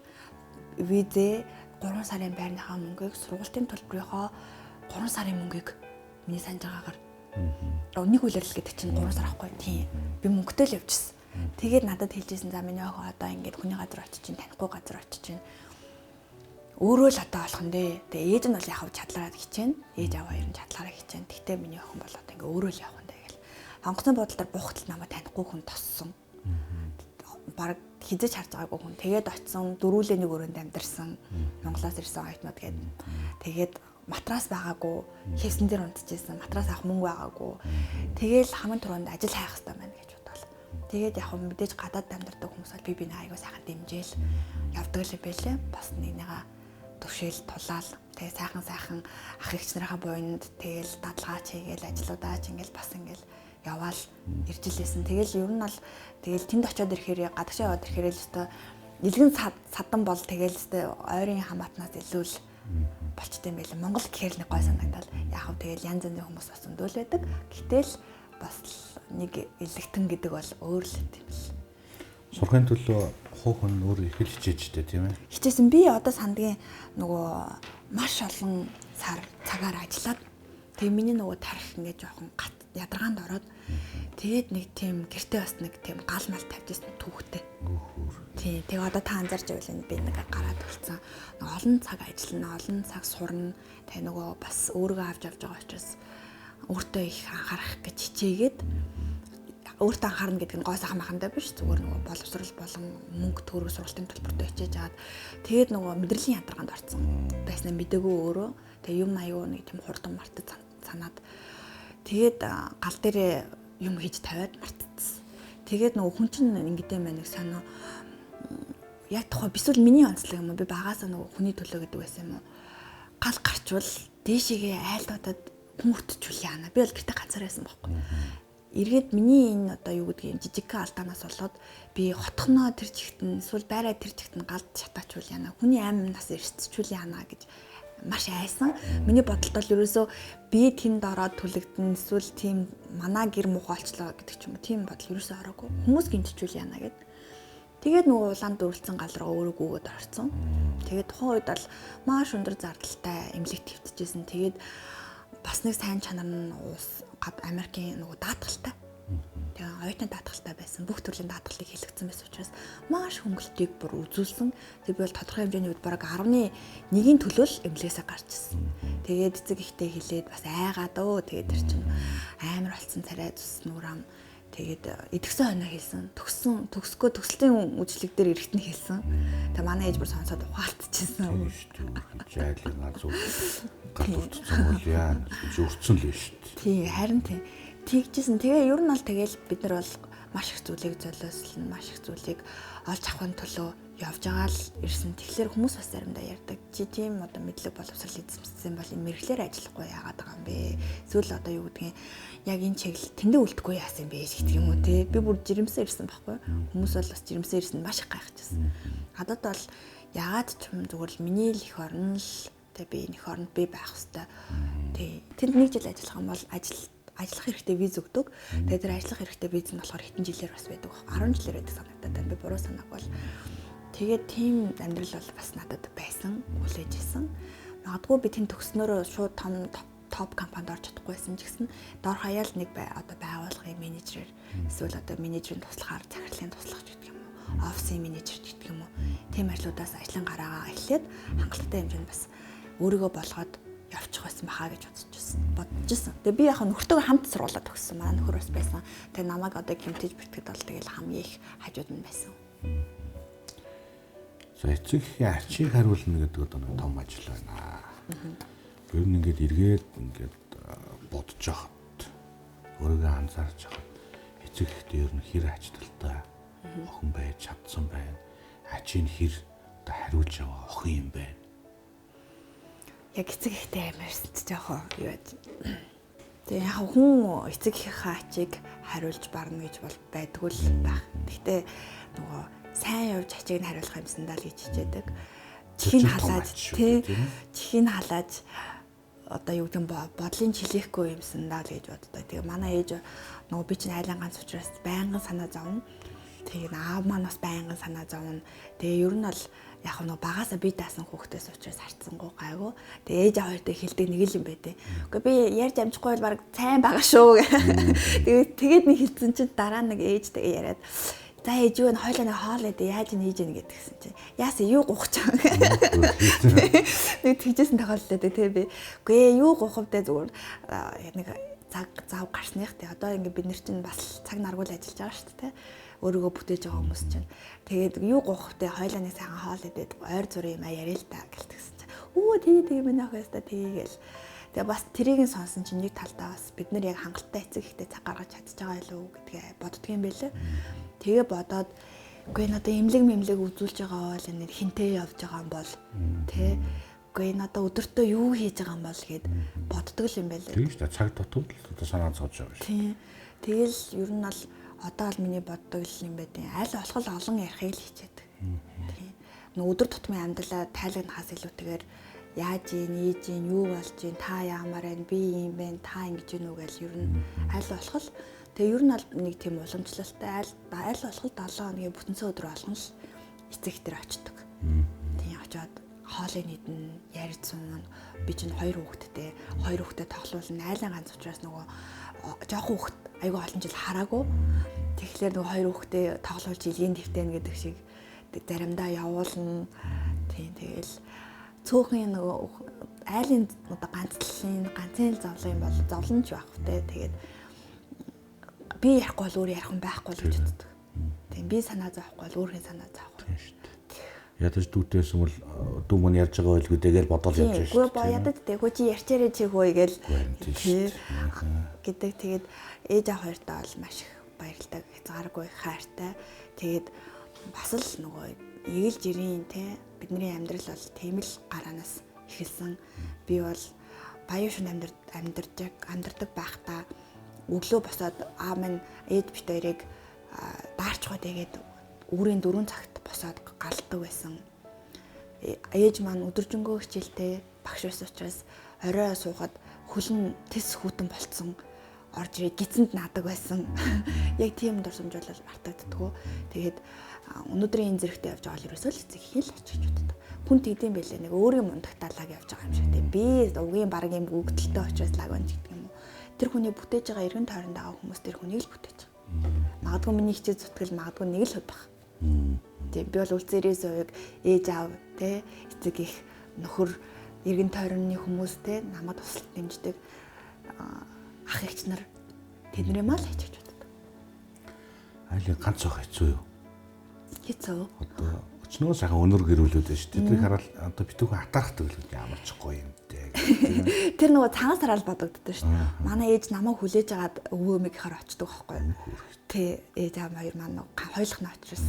визээ 3 сарын байрныхаа мөнгийг сургуулийн төлбөрийнхөө 3 сарын мөнгийг миний санаж байгаагаар нэг үйлрэл гэдэг чинь 3 сар ахгүй тийм би мөнгөтэй л явчихсан. Тэгээд надад хэлжсэн за миний охин одоо ингээд хүний газар очиж чинь танихгүй газар очиж чинь өөрөө л одоо болох нь дээ. Тэгээ ээж нь бол яг чадлаараа хичээнэ. Ээж аваа ер нь чадлаараа хичээнэ. Тэгтээ миний охин бол одоо ингээд өөрөө л явах нь дээ гэл. Онгоцны бодолдоор буухтал намайг танихгүй хүн тоссон. Бараг хизэж харж байгаагүй хүн. Тэгээд очисон дөрүүлээ нэг өрөөнд амьдарсан. Монголоос ирсэн оюутнууд гээд. Тэгээд матрас байгаагүй, хэвсэн дээр унтчихсан. Матрас авах мөнгө байгаагүй. Тэгээл хамгийн түрүүнд ажил хайх хэрэгтэй байна гэж бодвол. Тэгээд яг мэдээж гадаад амьдардаг хүмүүс бол би аягүй сайхан дэмжээл явдаг л байлээ. Бас нэгнийгаа төвшөөл тулаал. Тэгээ сайхан ах эгч нарынхаа буйнд тэгээл дадлагаач хийгээл ажлуудаач ингээл бас ингээл яваал иржилээсэн. Тэгэл ер нь бол тэгэл тэнд очиод ирэхээр гадагшаа яваад ирэхээр л өстой илгэн садан бол тэгэл өстой ойрын хамаатнаас илүү л болчтой юм байлаа. Монгол гэхээр нэг гой санагдал. Яг хөө тэгэл янз янзын хүмүүс бас өндөөл байдаг. Гэтэл бас нэг элэгтэн гэдэг бол өөр л юм л. Сурахын төлөө хуучин өөр их л хичээжтэй тийм ээ. Хичээсэн би одоо сандгийн нөгөө маш олон сар цагаар ажиллаад тэгээ миний нөгөө тарих ингээд жоохон ядаргаанд ороод тэгээд нэг тийм гэртээ бас нэг тийм гал мал тавьжсэн түүхтэй. Тийм тэгээ одоо та анзаарч байвал би нэг гараад үлдсэн. Олон цаг ажиллана, олон цаг сурна. Тэгээ нөгөө бас өөрийгөө авч явж байгаа учраас өөртөө их анхаарах гэж хичээгээд өөртөө анхаарна гэдэг нь гой сайхан махандаа биш зүгээр нөгөө боловсрал болон мөнгө төгрөг сургалтын төлбөртөө хичээж аваад тэгээд нөгөө мэдрэлийн ядаргаанд орсон. Байснаа мэдээгүй өөрөө тэгээ юм аюу нэг тийм хурдан мартаж санаад тэгээд гал дээрээ юм хийж тавиад мартчихсан. Тэгээд нөгөө хүн чинь ингэдэй мэн нэг сонио яг тухай бисүүл миний онцлог юм уу би багаасаа нөгөө хүний төлөө гэдэг байсан юм уу гал гарчвал дээшээгээ айлтуудад хүмүүртчүүл яана би бол гэртээ ганцаар байсан байхгүй. Эргээд миний энэ одоо юу гэдгийг жижигхэн алдаанаас болоод би хотхноо тэр чигтэн эсвэл байраа тэр чигтэн галд шатаачвал яана хүний амин нас эрсчүүл яана гэж маш айсан. Миний бодолд бол ерөөсөө би тэнд ороод түлэгдэн эсвэл тийм манаа гэр мухалчлаа гэдэг ч юм уу тийм бодол ерөөсөө ороогүй. Хүмүүс гинтчүүл яана гэд. Тэгээд нөгөө улаан дөрвөлцэн гал руу өөрөө гүгээд орсон. Тэгээд тухайн үед бол маш өндөр зардалтай эмнэлэгт твтчихсэн. Тэгээд бас нэг сайн чанар нь Америкийн нөгөө даатгалтай. Тэгээ оюутны даатгалтай байсан. Бүх төрлийн даатгалыг хэлэгдсэн байсан учраас маш хөнгөлтийг бүр үзүүлсэн. Тэгээ би бол тодорхой хэмжээний үед бараг 11-ийн төлөөл эмнэлгээсээ гарч ирсэн. Тэгээд эцэг ихтэй хэлээд бас айгаад өө тэгээд тэр чинь амар болсон царай зүс нүрам. Тэгээд идэвхсэн хоноо хэлсэн. Төгсгөө төслийн үжлэг дээр эрэхтэн хэлсэн. Тэгээ манай ээж бүр сонсоод ухаалтчихсан. Жайлын азуу гадуурдсан бол яа зүрцэн л шүү дээ. Тий, харин тий. Тэгжсэн. Тэгээ ер нь бол тэгэл бид нар бол маш их зүйлийг золиослон, маш их зүйлийг олж авахын төлөө явж байгаа л ирсэн. Тэгэхээр хүмүүс бас заримдаа ярьдаг. Чи тийм одоо мэдлэг боловсрал эзэмшсэн бол энэ мэрэгчлэр ажиллахгүй яагаад байгаа юм бэ? Эсвэл одоо юу гэдгийг яг энэ чиглэл тэндээ үлдэхгүй яасан юм бэ гэдэг юм уу те? Би бүр жирэмсэн ирсэн байхгүй. Хүмүүс бол бас жирэмсэн ирсэн маш их гайхажсэн. Надад бол яагаад ч юм зүгээр л миний л их орн л те би энэ их оронд би байх хэвээр. Тий. Тэнд нэг жил ажиллах юм бол ажиллах хэрэгтэй виз өгдөг. Тэгээд тэр ажиллах хэрэгтэй виз нь болохоор хэдэн жилээр бас байдаг. 10 жилээр байдаг санагдаад байна. Би буруу санааг бол тэгээд тийм амьдрал бол бас надад байсан. Хүлээж исэн. Магадгүй би тэнд төгснөөрөө шууд том топ компанид орж чадахгүйсэн ч гэсэн дор хаяал нэг одоо байгууллагын менежерээр эсвэл одоо менежерийн туслахаар захирлын туслагч гэдэг юм уу? Офисын менежер гэдэг юм уу? Тийм ажлуудаас ажлын гараагаа эхлээд хангалттай хэмжээнд бас өөрийгөө болгоод явчих байсан бахаа гэж бодчихсон. Тэгээ би яг нөхөртөөгөө хамт сургуулаад төгссөн. Манай нөхөр бас байсан. Тэгээ намайг одоо гимтэж бэртгэд бол тэгэл хамгийн их хажууд нь байсан. За эцэг ачийг хариулна гэдэг одоо нэг том ажил байна. Гэр нь ингээд эргээд ингээд бодож хахад өөрийгөө анзаарч хахад эцэг ихтэй ер нь хэр ачлалтай охин байж чадсан байна. Ачийг хэр одоо хариулж байгаа охин юм байна. Яг эцэг ихтэй амарсан ч жоохон юу яаж. Тэгээ яг хүн эцэг ихийнхээ ачийг хариулж барна гэж бол байдгүй л байх. Гэхдээ нөгөө сайн явж ачийг нь хариулах юмсандаа л гэж хичээдэг. Чихийг халааж тий. Чихийг халааж одоо юу гэдэг бодлын чилээхгүй юмсандаа л гэж боддог. Тэгээ манай ээж нөгөө би чинь айлан ганц учраас байнгын санаа зовно. Тэгээ аав маань бас байнгын санаа зовно. Тэгээ ер нь бол яг нэг багасаа би даасан хүүхдээс учраас харцсангуу гайгүй. Тэгээ ээж аваартай хэлдэг нэг л юм байдیں۔ Гэхдээ би ярьж амжихгүй бол баг сайн байгаа шүү. Тэгээд нэг хэлсэн чинь дараа нэг ээжтэйгээ яриад за ээж юу н хойлоо нэг хоол идэ яаж нээж ийн гэдгсэн чинь яасан юу гуйх чам. Нэг тэгжсэн тохиолдол байдаг тий би. Үгүй юу гуйх вэ зүгээр нэг цаг зав гарсных тий одоо ингээд бид нар чинь бас цаг наргуул ажиллаж байгаа шүү дээ. Өөрийгөө бүтээж байгаа хүмүүс чинь. Тэгээд юу гоохтой хойлоо нэг сайхан хоол идээд ойр зургийн юм яриа л та гэлтгсэн чинь. Өө тэгээ минь ах яста тэгээл. Тэгээ бас тэрийг нь сонсон чинь нэг талдаа бас бид нар яг хангалттай эцэг ихтэй цаг гаргаж чадчих байгаа илүү гэдгээ боддгийм байлээ. Тэгээ бодоод үгүй надаа имлэг үзүүлж байгаа бол энэ хинтээ явж байгаа юм бол тий үгүй надаа өдөртөө юу хийж байгаа юм бол гэд боддог юм байлээ. Тийм шүү дээ цаг дутууд л одоо санаа зовж байгаа шүү. Тийм. Тэгэл ер нь бол одоо л миний боддог юм байдیں۔ Аль болох олон ярихыг л хичээдэг. Тийм. Өдөр тутмын амьдралаа тайлагнахаас илүүтэйгээр яаж ийж юу болж ийн та яамаар байна би юм байна та ингэж гинүү гэж ер нь аль болох л тэгээ ер нь бол нэг тийм уламжлалтай аль болох 7 хоногийн бүтэнцэн өдөр болгон л эцэг ихтер очдог. Тийм очоод хоолыг нийтэн ярилцсан би чинь 2 хүүхэдтэй тоглуулна айлын ганц учраас нөгөө жоохон хүүхэд айгүй олон жил хараагүй. Тэгэхээр нөгөө 2 хүүхэдтэй тоглуулж илийн дэвтэн гэдэг шиг заримдаа явуулна. Тийм тэгэл цөөхөн нөгөө айлын одоо ганцын зовлон бол зовлон ч байх вэ. Тэгээд би ярихгүй бол өөр ярих юм байхгүй л гэж боддог. Тийм би санаа зовхгүй бол өөрийн санаа зовхгүй. Тийм шүү дээ. Ядаж дүүтээс бол дүү мөн ярьж байгаа байлгүй тэгэл бодол явж байна шүү. Үгүй боо ядаж тэггүй чи ярьчаарэ чи хөөе гээл гэдэг тэгээд ээж аав хоёртаа бол маш их баярлалтай хязгааргүй хайртай. Тэгээд бас л нөгөө эгэлж ирийн те бидний амьдрал бол тийм л гараанаас эхэлсэн. Би бол баян шин амьдардаг байхдаа өглөө босоод аав минь ээж бит хоёрыг даарчгаа тэгээд өөрийн 4 цагт босоод галдаг байсан. Ээж маань өдөржингөө хичээлтэй багш байсан учраас орой суухад хөлн тэс хүүтэн болцсон орж ирээд гизэнд наадаг байсан. Яг тийм дурсамж бол мартагддаггүй. Тэгээд өнөөдрийн энэ зэрэгтэй явж байгаа л ерөөсөө л эцэг хэл очиж боддог. Хүн тэгдэм байлээ нэг өөрийн мундагтаа лаг явж байгаа юм шиг тийм. Би угийн баг юм өгдөлтөй очиж лаг байна гэдэг юм уу. Тэр хүний бүтээж байгаа эргэн тойронд байгаа хүмүүс тэр хүнийг л бүтээж байгаа. Магадгүй миний хичээл зүтгэл магадгүй нэг л хувь баг. Тийм би бол үлцээрээс уяг ээж аав те эцэг их нөхөр эргэн тойрны хүмүүс те намайг туслах дэмждэг ах эгч нар тэдний мал хийж боддог. Айлын ганц зөх хэцүү юу? Хэцүү. Одоо өчнөө сайхан өнөр гэрүүлүүд байна шүү. Тэднийг хараад одоо битүүхэн атаархдаг л ямар ч гоё юм дээ. Тэр нөгөө цагаан сараал бодогддог шүү. Манай ээж намайг хүлээж агаад өвөөмийнхаар очдог байхгүй. Тэ ээж аав хоёр маань хойлох нь очроос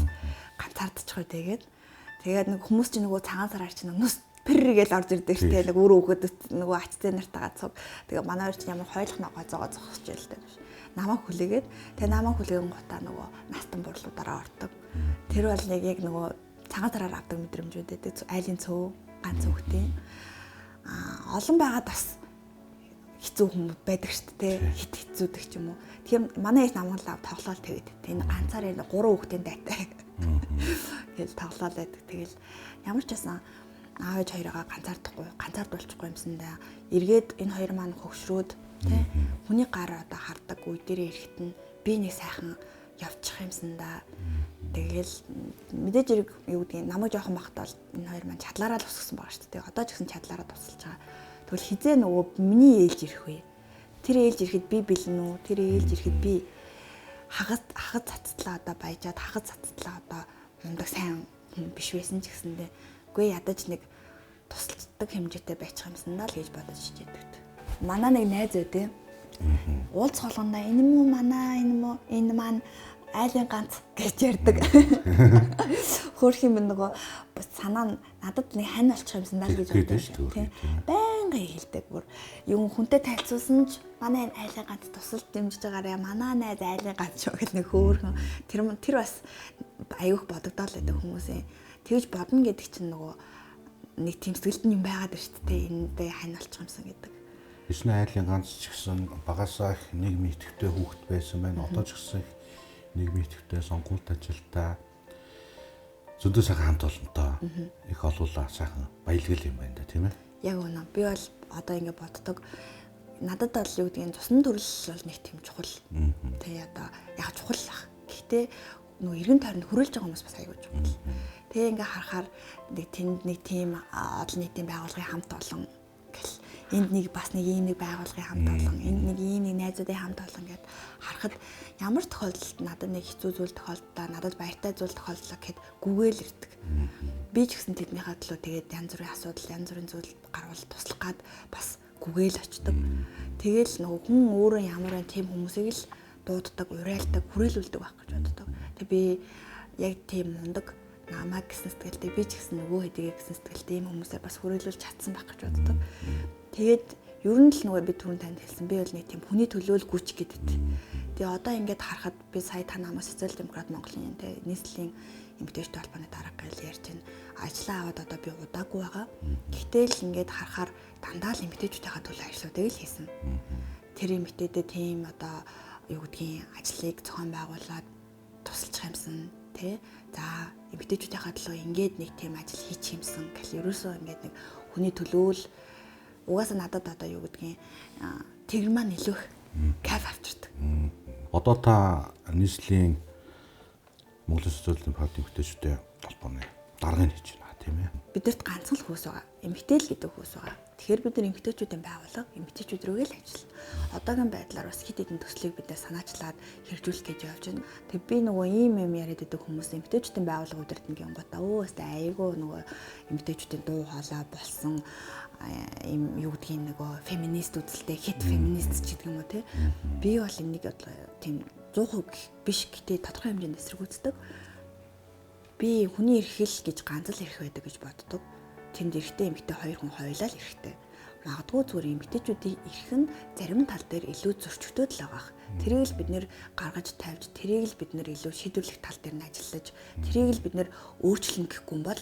ганцаардчихгүй тэгээд нэг хүмүүс чинь нөгөө цагаан сараар чинь нүс пэргээл орж ирдэг шүү дээ. Нэг өөрөө өгöd нөгөө ачтай нартайгаа цуг. Тэгээ манай хоёр чинь ямар хойлох ногоо зогсож байлтай биш. Намайг хүлээгээд тэгээ намайг хүлээгэн гутаа нөгөө настан бурлуудаараа ордог. Тэр бол нэг яг нөгөө цагаан сараар авдаг мэдрэмжүүд байдаг. Айлын цөө ганц хөхтэй. Олон байгаад бас хэцүү хүмүүс байдаг шүү дээ. Хит хэцүүдэг ч юм уу. Тэгэхээр манай их намайг лав тоглоал тэгээд энэ ганцаар энэ 3 хүүхдийн дайтай. Тэгэл тоглоал байдаг. Тэгэл ямар ч байсан аав ээж хоёроо ганцаардуулчихгүй юмсандаа эргээд энэ хоёр маань хөгшрөөд тий хүний гар одоо хардаг үе дээрээ ирэхэд нь би нэг сайхан явчих юмсандаа тэгэл мэдээж хэрэг юу гэдгийг намайг жоохон бахтаа энэ хоёр маань чадлаараа л усгсан байгаа шүү дээ. Одоо ч гэсэн чадлаараа тусалж байгаа. Тэгвэл хизээ нөгөө миний ээлж ирэх вэ? Тэр ээлж ирэхэд би бэлэн үү? Тэр ээлж ирэхэд би хагас цацтлаа одоо баяжаад хагас цацтлаа одоо мундаг сайн биш байсан ч гэсэндээ үгүй ядаж нэг тусалцдаг хэмжээтэй байчих юмсандаа л гэж бодож хичээдэг. Манай нэг найз байдیں۔ Уулз холгондоо энэ мүү манай энэ маань айлын ганц гэж ярьдаг. Хөөх юм нөгөө санаа надад нэг хань олчих юмсандаа л гэж боддог тийм. Байнга хэлдэг бүр юм хүнтэй тайлцуулсан ч манай энэ айлын ганц тусалж дэмжиж байгаарэ манай найз айлын ганц шүү гэх нэг хөөхөн тэр бас аюух бодогдоод л байдаг хүмүүсээ. Тэгж бодно гэдэг чинь нөгөө нэг тийм сэтгэлд юм байгаад байна шүү дээ. Эндээ хань олчих юмсан гэдэг. Эсний айлын ганц ч гэсэн багасаа их нийгмийн идэвхтэй хүүхэд байсан байна. Одоо ч гэсэн нийгмийн идэвхтэй сонгуульт ажилдаа зөндөө сайхан хамт олонтой их олуулаа сайхан баялгал юм байна да тийм ээ. Яг үнэ. Би бол одоо ингэ боддог. Надад бол юу гэдгийг цусны төрөл бол нэг тийм чухал. Тэгээ одоо яг чухал ах. Гэхдээ нөгөө эргэн тойронд хөрөлж байгаа хүмүүс бас аягүй чухал. Тэгээ ингээ харахаар нэг тэнд нэг тийм олон нийтийн байгууллагын хамт олон гэл энд нэг бас нэг ийм нэг байгууллагын хамт олон энд нэг ийм нэг найзуудын хамт олон гэд харахад ямар тохиолдолд надад нэг хэцүү зүйл тохиолдлоо надад баяртай зүйл тохиолдлоо гэхэд гүгээл ирдэг. Би ч гэсэн тэднийхээ төлөө тэгээд янз бүрийн асуудал янз бүрийн зүйл гарвал туслах гад бас гүгээл очдөг. Тэгэл нөгөө хүн өөрөө ямар нэг тийм хүмүүсийг л дууддаг, урайлдаг, хүрээлүүлдэг байх гэж боддог. Тэг би яг тийм мундаг намаа гэсэн сэтгэлтэй би ч гэсэн нөгөө хэдийгээ гэсэн сэтгэлтэй ийм хүмүүсээ бас хүрээлүүлж чадсан байх гэж боддог. Тэгээд ер нь л нөгөө би түрүүн танд хэлсэн би бол нэг тийм хүний төлөө л гүйч гэдэг. Тэгээ одоо ингээд харахад би сая та намаас социал демократ Монголын тэ нийслэлийн эмэгтэйчүүд холбооны дарга гэж ярьж байна. Ажлаа аваад одоо би удаагүй байгаа. Гэхдээ л ингээд харахаар дандаа л эмэгтэйчүүдийнхээ төлөө ажлуудыг л хийсэн. Тэр эмэгтэйдээ тийм одоо юу гэдгийг ажлыг зохион байгуулад тусалчих юмсан тий. За эмэгтэйчүүдийнхээ төлөө ингээд нэг тийм ажил хийчих юмсан гэл ерөөсөө ингээд нэг хүний төлөө л угаасаа надад одоо юу гэдгийг тэр маань илүү их кайф авчирдаг. Одоо та нийслэлийн Монголын социал демократ эмэгтэйчүүдийн холбооны даргыг хийж байна тийм ээ. Бидэрт ганцхан л хөөс байгаа. Эмэгтэй л гэдэг хөөс байгаа. Тэгэхээр бид нар эмэгтэйчүүдийн байгууллага эмэгтэйчүүд рүүгээ л ажиллана. Одоогийн байдлаар бас хэд хэдэн төслийг бид нар санаачлаад хэрэгжүүлэх гэж явж байна. Тэг би нөгөө ийм юм яриад байдаг хүмүүс эмэгтэйчүүдийн байгууллага удирдна гингуудаа өөстэй айгүй нөгөө эмэгтэйчүүдийн дуу хоолой болсон ийм юу гэдгийг нөгөө феминист үзэлтэй хит феминист ч гэдэг юм уу те. Би бол энийг одоо тийм 100% биш гэтээ тодорхой хэмжээнд эсэргүүцдэг. Би хүний эрхэл гэж ганц л эрх байдаг гэж боддог. Тэнд эрхтэй эмэгтэй хоёр хүн хоёулаа л эрхтэй. Магадгүй зүгээр эмэгтэйчүүдийн эрх нь зарим тал дээр илүү зөрчигдөд л байгаа. Тэрийг л бид нэр гаргаж тавьж, тэрийг л бид нэр илүү шийдвэрлэх тал дээр нь ажиллаж, тэрийг л бид нэр өөрчлөн гэхгүй юм бол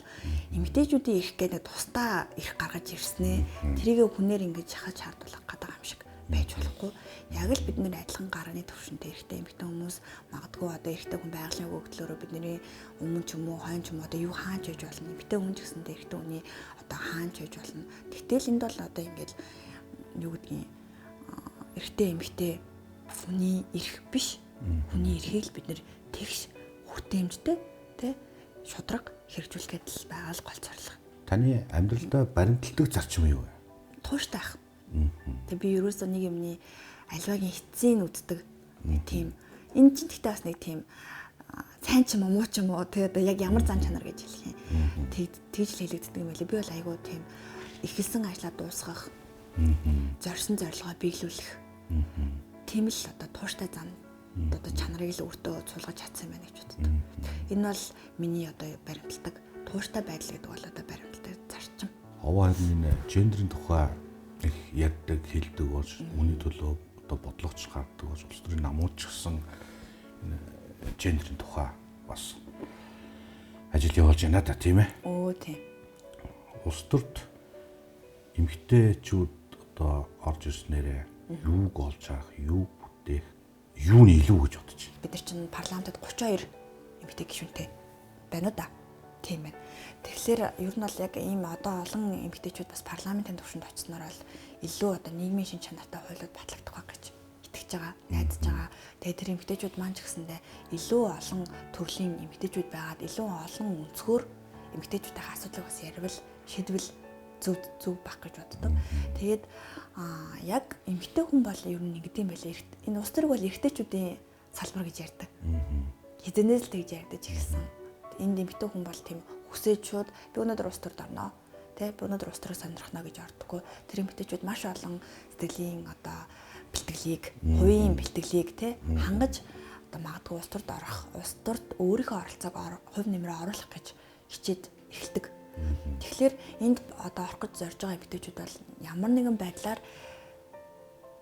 эмэгтэйчүүдийн эрх гэдэг тусдаа эрх гаргаж ирснээ. Тэрийг хүнээр ингэж шахаж хаардуулах гэдэг юм шиг байж болохгүй. Яг л бид нэр адилхан гарааны төвшөнтэй эрхтэй эмэгтэй хүмүүс магадгүй одоо эрхтэй хүн байгалийн өгөгдлөөрөө бидний өмнө ч юм уу хойно ч юм уу одоо юу хаанч хийж болно. Эмэгтэй хүн ч гэсэндээ эрхтэй хүний одоо хаанч хийж болно. Гэтэл энд бол одоо ингээд юу гэдгийг эрхтэй эмэгтэй хүний эрх биш. Хүний эрхийг л бид нэр тэгш хүртээмжтэй тэ шудраг хэрэгжүүлэхэд л байгаа л гол зорилго. Таны амьдралдаа баримталдаг зарчим юу вэ? Тууштай ах. Тэг би ерөөсөө нэг юмны альвагийн эцсийн үздэг тийм энэ чинь гэхдээ бас нэг тийм сайн ч юм уу муу ч юм уу тэг одоо яг ямар зан чанар гэж хэлэх юм. Тэгж л хэлэгддэг юм байлээ. Би бол айгүй тийм эхэлсэн ажлаа дуусгах, зорьсон зорилгоо биелүүлэх. Тийм л одоо тууштай зан одоо чанарыг л өөртөө суулгаж чадсан байна гэж боддог. Энэ бол миний одоо баримталдаг тууштай байдал гэдэг бол одоо баримталдаг зарчим. Овоо харин гендерийн тухай их ярьдаг хэлдэг болж үүний төлөө одоо бодлогоч гардаг болж улс төрийн намууд ч гэсэн гендерийн тухай бас ажил явуулж байна да тийм ээ. Оо тийм. Улс төрд эмэгтэйчүүд одоо орж ирснээрээ юуг олж харах, юуг бүтээх, юуны илүү гэж бодож байна. Бид нар чинь парламентод 32 эмэгтэй гишүүнтэй байна уу да. Тийм байна. Тэгэхээр ер нь бол яг ийм одоо олон эмэгтэйчүүд бас парламентын түвшинд очсноор бол илүү одоо нийгмийн шин чанартай хуйлууд батлагдах байх гэж итгэж байгаа, найдаж байгаа. Тэгээ тэр эмэгтэйчүүд маань ч гэсэндээ илүү олон төрлийн эмэгтэйчүүд байгаад илүү олон өнцгөр эмэгтэйчүүдийн асуудлыг бас ярил, шийдвэл зөв байх гэж боддог. Тэгээд яг эмэгтэй хүн бол ер нь ингэдэм байлээ. Энэ улс төрөг бол эрэгтэйчүүдийн салбар гэж ярьдаг. Хизэнээс л тэгж ярьдаж ирсэн. Энд эмэгтэй хүн бол тийм хүсээчүүд би өнөөдөр улс төрд орно. Тэ би өнөөдөр улс төрөөр сонирхно гэж ордоггүй. Тэр эмэгтэйчүүд маш олон сэтгэлийн одоо бэлтгэлийг, хувийн бэлтгэлийг тэ хангаж одоо магадгүй улс төрд орох, улс төрд өөрийнхөө оролцоог хувь нэмрээ оруулах гэж хичээд эхэлдэг. Тэгэхээр энд одоо орох гэж зорж байгаа эмэгтэйчүүд бол ямар нэгэн байдлаар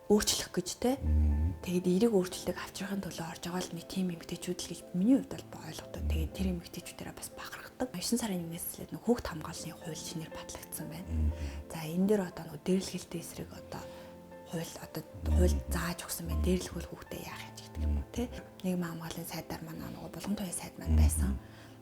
өөрчлөх гэж те тэгээд эерэг өөрчлөлтийг авчрахын төлөө орж байгаа л нэг тим эмэгтэйчүүд л гэж миний хувьд бол ойлгодог. Тэгээд тэр эмэгтэйчүүдээрээ бас бахархдаг. 9 сарын 1-ээс л хүүхд хамгааллын хууль шинээр батлагдсан байна. За энэ дээр одоо дээрлэхэлтэй эсрэг одоо хууль зааж өгсөн байна. Дээрлэхүүл хүүхдээ яах юм гэдэг юм уу те. Нийгмийн хамгааллын сайдаар манай нөгөө булган туяа сайд маань байсан.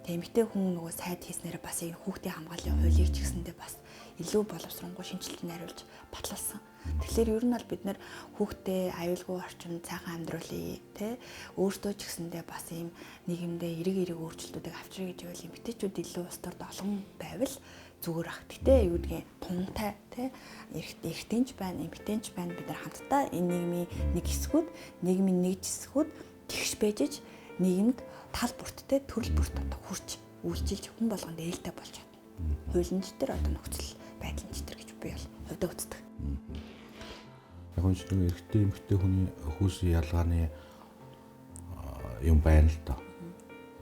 Тэгээ эмэгтэй хүн нөгөө сайд хийснээр бас энэ хүүхдийн хамгааллын хуулийг ч гэсэндээ бас илүү боловсронгуй шинжилтийг найруулж батлуулсан. Тэгэхээр ер нь бол бид нэр хүүхдээ аюулгүй орчинд цаахан амьдруулъя те. Өөртөө ч гэсэндээ бас ийм нийгэмдээ эрэг өөрчлөлтүүдийг авчрыг гэж байвал эмэгтэйчүүд илүү улс төрд олон байвал зүгээр ах. Гэтэ юу гэдгийг тунтай те эрэгтэйч байна, эмэгтэйч байна бид нар хамтдаа энэ нийгмийн нэг хэсгүүд, нийгмийн нэг хэсгүүд тэгш байжж нийгэмд тал бүрттэй төрөл бүрт одоо хурж үйлчилж хүн болгонд ээлтэй болж чадна. Хуулийн дээр одоо нөхцөл байдлын дээр гэж би бол хувьдаа үздэг. Яг нь чинь эрэгтэй эмэгтэй хүний хүйсийн ялгааны юм байна л да.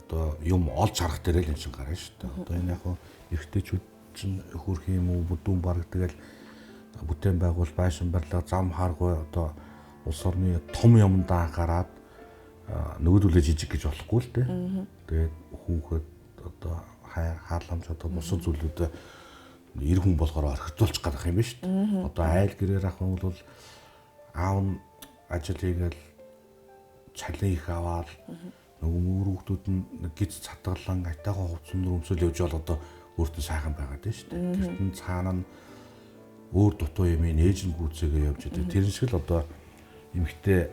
Одоо юм олж харах дээр л энэ чинь гарна шүү дээ. Одоо энэ яг эрэгтэйчүүд чинь хөрх юм уу бүдүүн бараг тэгэл бүтээн байгуул байшин барилга зам харгүй одоо улс орны том юмд анхаарад нөгөөдөлөө жижиг гэж болохгүй л дээ. Тэгээд хүүхэд одоо хааламж одоо бусад зүйлүүдэд эр хүн болохоор орхитуулж гарах юм ба шүү дээ. Одоо айл гэрээр ах юм бол аав нь ажил хийгээл цалин их аваад нөгөө хүүхдүүд нь гиз цатгалан айтайхан хувцсан өмсөл явж бол одоо өөртөө сайхан байгаад байна шүү дээ. Тэртэн цаана нь өөр дутуу юм ээж нь гүйцээгээ явж идэв. Тэр шиг л одоо эмэгтэй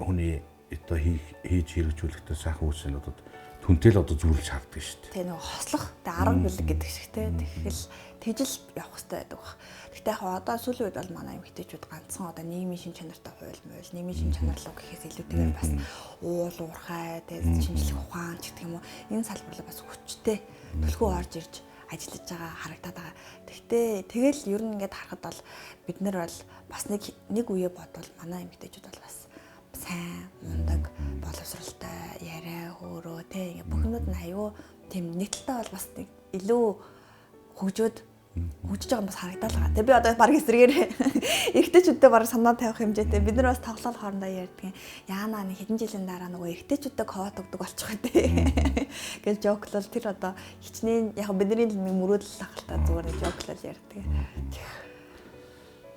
хүний одоо хийж хэрэгжүүлэхдээ сайхан үйлсэнүүдэд түнтэл одоо зүйрлж харддаг шүү дээ. Тэ нөгөө хослох тэ арга бэлэг гэдэг шиг те. Тэгэл тэгжил явах хэрэгтэй байдаг баг. Гэтэ яг одоо сүүлийн үед бол манай эмэгтэйчүүд ганцхан одоо нийгмийн шин чанартай хууль мөл, нийгмийн шин чанарлуу гэхээс илүүтэйгээр бас уул уурхай тэ шинжлэх ухаан ч гэдэг юм уу энэ салбарлаа бас хүчтэй төлхөө орж ирж ажиллаж байгаа харагдаад байгаа. Тэгтээ тэгэл ер нь ингээд харахад бол бид нар бол бас нэг үе бодвол манай эмэгтэйчүүд бол бас сайн, мундаг, боловсралтай, яриа хөөрөө те ингээд бүх юмуд нь аюу тийм нийтлэлтэй бол бас илүү хөгжиж байгаа юм бас харагдаад байгаа. Тэг би одоо баг эсрэгээр эрэгтэйчүүдтэй баг санаа тавих хэмжээтэй бид нар бас тоглоом хоорондоо ярьдаг. Яанаа нэг хэдэн жилийн дараа нөгөө эрэгтэйчүүдтэй квот өгдөг болчих вэ те. Гэж жоклол тэр одоо хичнээн яг бидний нэг мөрөөдөл ахaltaа зүгээр нэг жоклол ярьдаг.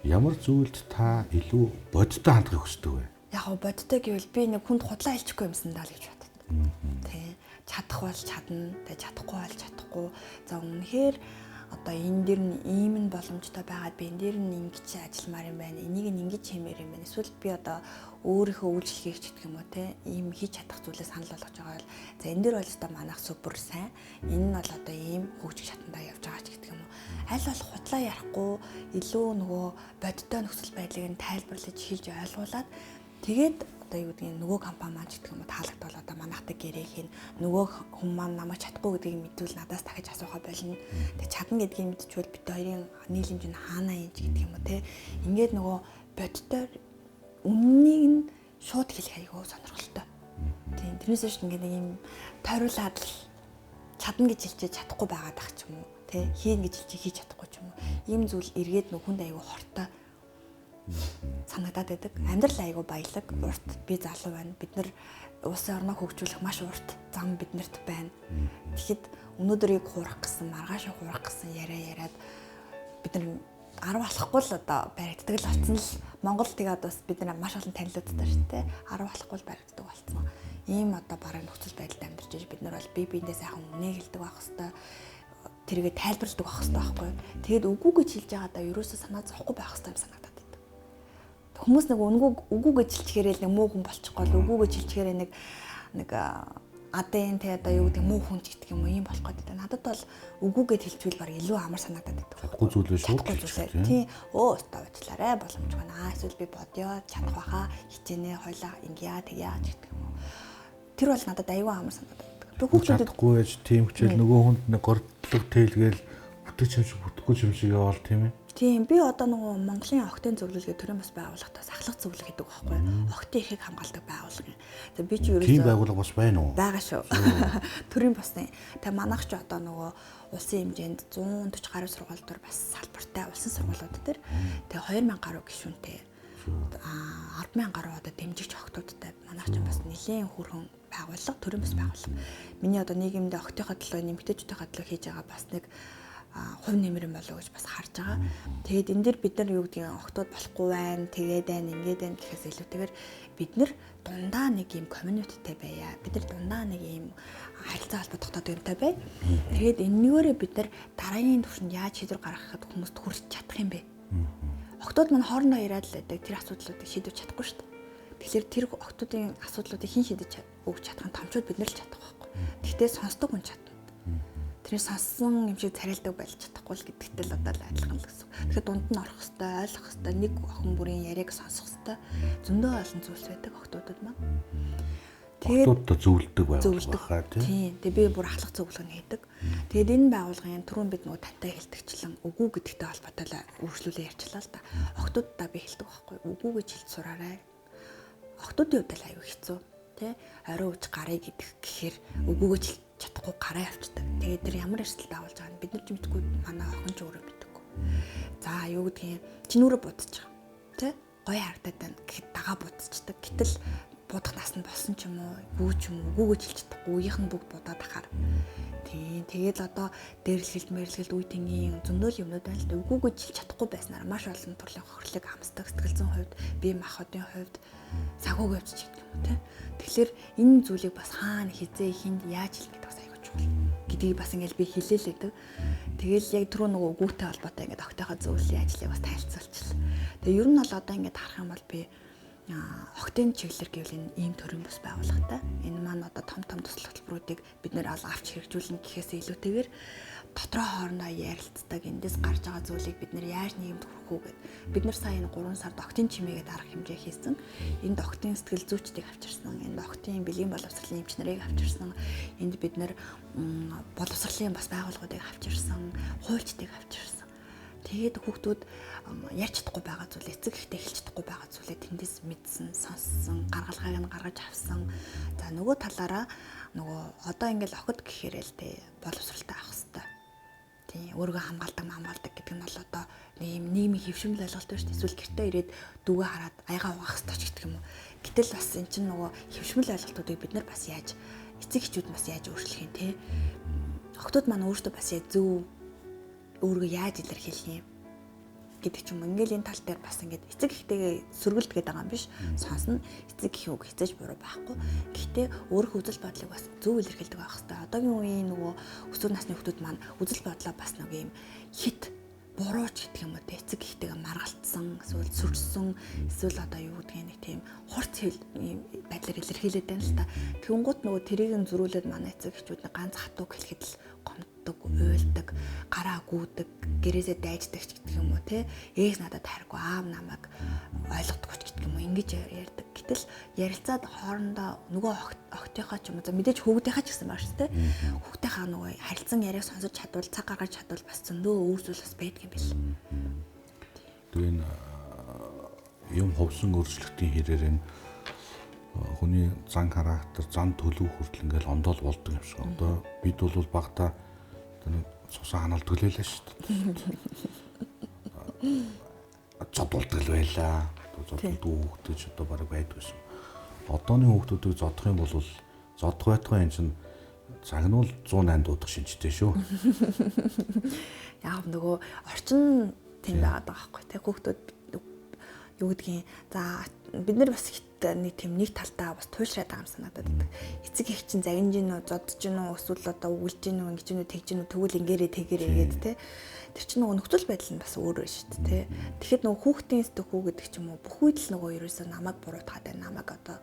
Ямар зүйлд та илүү бодиттой хандахыг хүсдэг вэ? Яг бодиттой гэвэл би нэг хүнд худлаа хэлчихгүй юмсан даа л гэж боддог. Тэ чадах бол чадна, тэ чадахгүй бол чадахгүй. За үнэхээр одоо энэ дэр нь ийм нь боломжтой байгаад би энэ дэр нь ингэж ажилламаар юм байна. Энийг нь ингэж хиймээр юм байна. Эсвэл би одоо өөрийнхөө үйлчлэгийг ч гэх юм уу те ийм хийж чадах зүйлээ санал болгож байгаа бол за энэ дэр бол одоо манайх супер сайн. Энэ нь бол одоо ийм хөгжих шатандаа явж байгаа ч гэдэг юм уу. Аль болох худлаа ярихгүй илүү нөгөө бодиттой нөхцөл байдлыг нь тайлбарлаж хэлж ойлгуулад тэгээд одоо юу гэдгийг нөгөө компани маань ч гэдэг юм уу таалагдвал одоо манайхтай гэрээ хийн нөгөө хүн маань намайг чадахгүй гэдгийг мэдвэл надаас дахиж асуухаа болно. Тэг чадна гэдгийг мэдчихвэл бид хоёрын нийлэмж нь хаана юм ч гэдэг юм уу те. Ингээд нөгөө бодиттой үннийг нь шууд хэлэх аягүй сонирхолтой. Тийм тэрнээс шүү ингээд нэг юм тойруулаад л чадна гэж хэлчихэж чадахгүй байгаад байх ч юм уу те. Хийн гэж хэлчих хийж чадахгүй ч юм уу. Ийм зүйл эргээд нөгөө хүнд аягүй хортой санагдаад байдаг. Амьдрал аягүй баялаг, урт би залуу байна. Бид нар улсын орноо хөгжүүлэх маш урт зам биднэрт байна. Тэгэхэд өнөөдрийг хуурах гэсэн, маргааш хуурах гэсэн яриад бид нар 10 болохгүй л одоо баригддаг л болсон л Монгол тэгээд бас бид нар маш олон танилуудтай шүү дээ. 10 болохгүй л баригддаг болсон. Ийм одоо бараг нөхцөл байдалд амьдарч байж бид нар бол бие биендээ сайхан үнэ хэлдэг байх хэвээр тэргээ тайлбарладаг байх хэвээр байхгүй. Тэгээд үгүй гэж хэлж байгаадаа ерөөсөө санаа зовхгүй байх хэвээр юм санагдаад. Хүмүүс нэг үгүй гэж хэлчихээрээ нэг муу хүн болчихгоо л үгүй гэж хэлчихээрээ нэг адын те одоо юу гэдэг муу хүн гэдэг юм уу юм болох гэдэг. Надад бол үгүй гэж хэлчихвэл баг илүү амар санагдаад байдаг. Чадахгүй зүйлээ шууд хэлчихсэн. Тийм. Өө уучлаарай боломжгүй байна. Эсвэл би бодё чадах байхаа хичээнэ хойлоо ингэя тэгья гэдэг юм уу. Тэр бол надад аюу амар санагдаад байдаг. Би хүүхдэд чадахгүй байж тийм хичээл нөгөө хүнд нэг гордлог тэлгээл бүтэж юм шиг бүтэхгүй юм шиг яваал тийм ээ. Тийм би одоо нөгөө Монголын охтын зөвлөлгээ төрийн бас байгууллагатаа сахлах зөвлөл гэдэг байхгүй. Охтын эрхийг хамгаалдаг байгууллага. За би ч ерөөсөө тийм байгууллага бас байна уу? Бага шүү. Төрийн басны. Тэгээ манайх ч одоо нөгөө улсын хэмжээнд 140 гаруй сургууль төр бас салбартай улсын сургуулиуд төр. Тэгээ 2000 гаруй гишүүнтэй. 100000 гаруй одоо дэмжигч охтуудтай манайх ч бас нэлийн хүрхэн байгууллага, төрийн бас байгууллага. Миний одоо нийгэмд охтынхаа төлөө, нэмэгтэйчүүдийнхээ төлөө хийж байгаа бас нэг хувь нэмэр юм болов уу гэж бас харж байгаа. Тэгээд энэ дэр бид нар юу гэдгийг октод болохгүй байна, тэгээд байна, ингээд байна гэхээс илүүтэйгээр бид нар дундаа нэг юм communityтэй байя. Бид нар дундаа нэг юм харилцаа холбоо тогтоодог юмтай бай. Тэгээд энэгээр бид нар дараагийн түвшинд яаж шийдвэр гаргахад хүмүүст хүрч чадах юм бэ? Октод маань хоорондоо яриад л байдаг тэр асуудлуудыг шийдвэж чадахгүй шүү дээ. Тэгэхээр тэр октодын асуудлуудыг хэн шийдэж өгч чадах нь томчууд бид нар л чадах байхгүй. Гэхдээ сонсдог хүн чадна. Тэр сонссон юм шиг царайлдаг байж чадахгүй л гэдэгтэй л одоо л адилхан л гэсэн. Тэгэхээр дунд нь орох хэвээр ойлгох хэвээр нэг охин бүрийн яриаг сонсох хэвээр зөндөө олон зүйлс байдаг октодод маань. Октодод зөвлөдөг байгууллага тийм. Тэгээ би бүр ахлах зөвлөгөө хийдэг. Тэгээд энэ байгууллагын түрүүн бид нөгөө тантай хэлтгчлэн үгүй гэдэгтэй холбоотой л үргэлжлүүлээ ярьчлаа л да. Октоддаа би хэлдэг байхгүй. Үгүй гэж хэлж сураарай. Октодын хувьд л аюу хэцүү. Тэ орой уж гарыг гэдэг гэхээр үгүй гэж чадахгүй гараа авчдаг. Тэгээд тэр ямар эрсдэл давуулж байгааг бид нар ч мэдгүй, манай охин ч өөрөө мэдгүй. За юу гэдгийг чинүүрээ будчих. Тэ гоё харагдаад байна гэхэд дагаа будчихдаг. Гэтэл будах нас нь болсон ч юм уу, гүү ч юм уу, үгүй гэж хэлж чадахгүй, үеийнх нь бүгд будаад ахаар. Тийм. Тэгээд одоо дээрлэлт, мэрлэлт, үе тэнгийн зөндөл юмнууд байна л да. Үгүй гэж хэлж чадахгүй байснаар маш олон төрлийн хохирлыг хамсдаг сэтгэл зүйн хувьд, бие махбодын хувьд сагууг явж чигдэг юм тий. Тэгэхээр энэ зүйлийг бас хаана хизээ хинд яаж хэлэх гэдэг бас аягүй чухал гэдгийг бас ингээл би хэлээлээдэг. Тэгэл яг түрүү нөгөө үгүйтэй холбоотой ингээд октойхоо зөвлөлийн ажлыг бас тайлцуулчихлаа. Тэгээ ер нь бол одоо ингээд харах юм бол би октын чиглэлэр гэвэл энэ ийм төрлийн бас байгууллагатай. Энэ маань одоо том туслах төлбөрүүдийг бид нэр авч хэрэгжүүлнэ гэхээс илүүтэйгээр дотроо хоорондоо ярилцдаг эндээс гарч байгаа зүйлийг бид нэр яаж нийгэмд хүргэх үү гэд. Бид нар сая энэ 3 сард октын чимээгээд арга хэмжээ хийсэн. Энд октын сэтгэл зүйчдийг авчирсан. Энд октын бэлгийн боловсролын эмч нарыг авчирсан. Энд бид нэр боловсролын бас байгууллагуудыг авчирсан, хуульчдыг авчирсан. Тэгээд хүүхдүүд ярьж чадахгүй байгаа зүйл, эцэг ихтэй хэлж чадахгүй байгаа зүйлээ тэндээс мэдсэн, сонссон, гаргалгааг нь гаргаж авсан. За нөгөө талаараа нөгөө одоо ингээл охид гэхээр л тэ боловсралтай авах хэрэгтэй. Тийм өөрийгөө хамгаалдаг гэдэг нь бол одоо нийгмийн хэвшмэл ойлголт байна шүү дээ. Эсвэл гэртээ ирээд дүүгээ хараад аягаа угаах хэрэгтэй ч гэдэг юм уу. Гэтэл бас эн чинь нөгөө хэвшмэл ойлголтуудыг бид нар бас яаж эцэг эхчүүд бас яаж өөрчлөх юм те. Охтууд маань өөрсдөө бас зөв өөрийгөө яаж илэрхийлэх юм гэдэг ч юм. Ингээл энэ тал дээр бас ингээд эцэг ихтэйгээ сөргөлдгээд байгаа юм биш. Сонсно эцэг их үг хязгаарч буруу байхгүй. Гэхдээ өөрийнхөө үзэл бодлыг бас зөв илэрхийлдэг байх хэрэгтэй. Одоогийн үеийн нөгөө өсвөр насны хүмүүс маань үзэл бодлоо бас нэг юм хит бурууч гэдэг юм уу те эцэг ихтэйгээ маргалтсан эсвэл сүрчсэн эсвэл одоо юу гэдгийг нэг тийм хурц байдлаар илэрхийлээд байна л та. Тэнгуут нөгөө тэрийг нь зөрүүлээд манай эцэг эхчүүд нэг ганц хатууг хэлэхэд л гомддог, уйлдаг, гараа гүйдэг, гэрээсээ дайждаг ч гэдэг юм уу те. Ээж надад хайргүй, аав намайг ойлгодоггүй ч гэдэг юм уу ингэж ярьдаг. Гэтэл ярилцаад хоорондоо нөгөө охтынхаа ч юм уу за мэдээж хүүхдийнхаа ч гэсэн байна шүү те. Хүүхдийнхаа нөгөө харилцан яриаг сонсож чадвал, цаг гаргаж чадвал бас зөндөө өөрсдөл бас байдаг юм бэл. Тэгээ энэ юм ховсон өөрчлөлтийн хэрээр энэ хүний зан характер, зан төлөв хүртэл ингээл ондоол болдог юм шиг. Одоо бид бол багтаа нэг цусан ханаал төлөөлөө шүү дээ. Зодулдаг л байлаа. Зодулдаг хүүхдүүд одоо бараг байдгүйсэн. Одооны хүүхдүүдийг зодох юм бол зодох байтугай энэ чинь загнуул 108 дуудах шинжтэй шүү. Яг нөгөө орчин тийм байгаад байгаа байхгүй тий хүүхдүүд юу гэдгийг за бид нар бас нэг тийм нэг талдаа бас туйлшраад байгаа юм санагдаад байдаг. Эцэг их чинь загинж гинөө, зодж гинөө, эсвэл одоо үгэлж гинөө, ингэж гинөө, тэгж гинөө, тэгвэл ингээрээ тэгэрээ гээд те. Тэр чинь нөгөө нөхцөл байдал нь бас өөр байна шүү дээ те. Тэгэхэд нөгөө хүүхдийн сэтгхүү гэдэг ч юм уу бүх үед л нөгөө ерөөсөө намайг буруутгаад байна, намайг одоо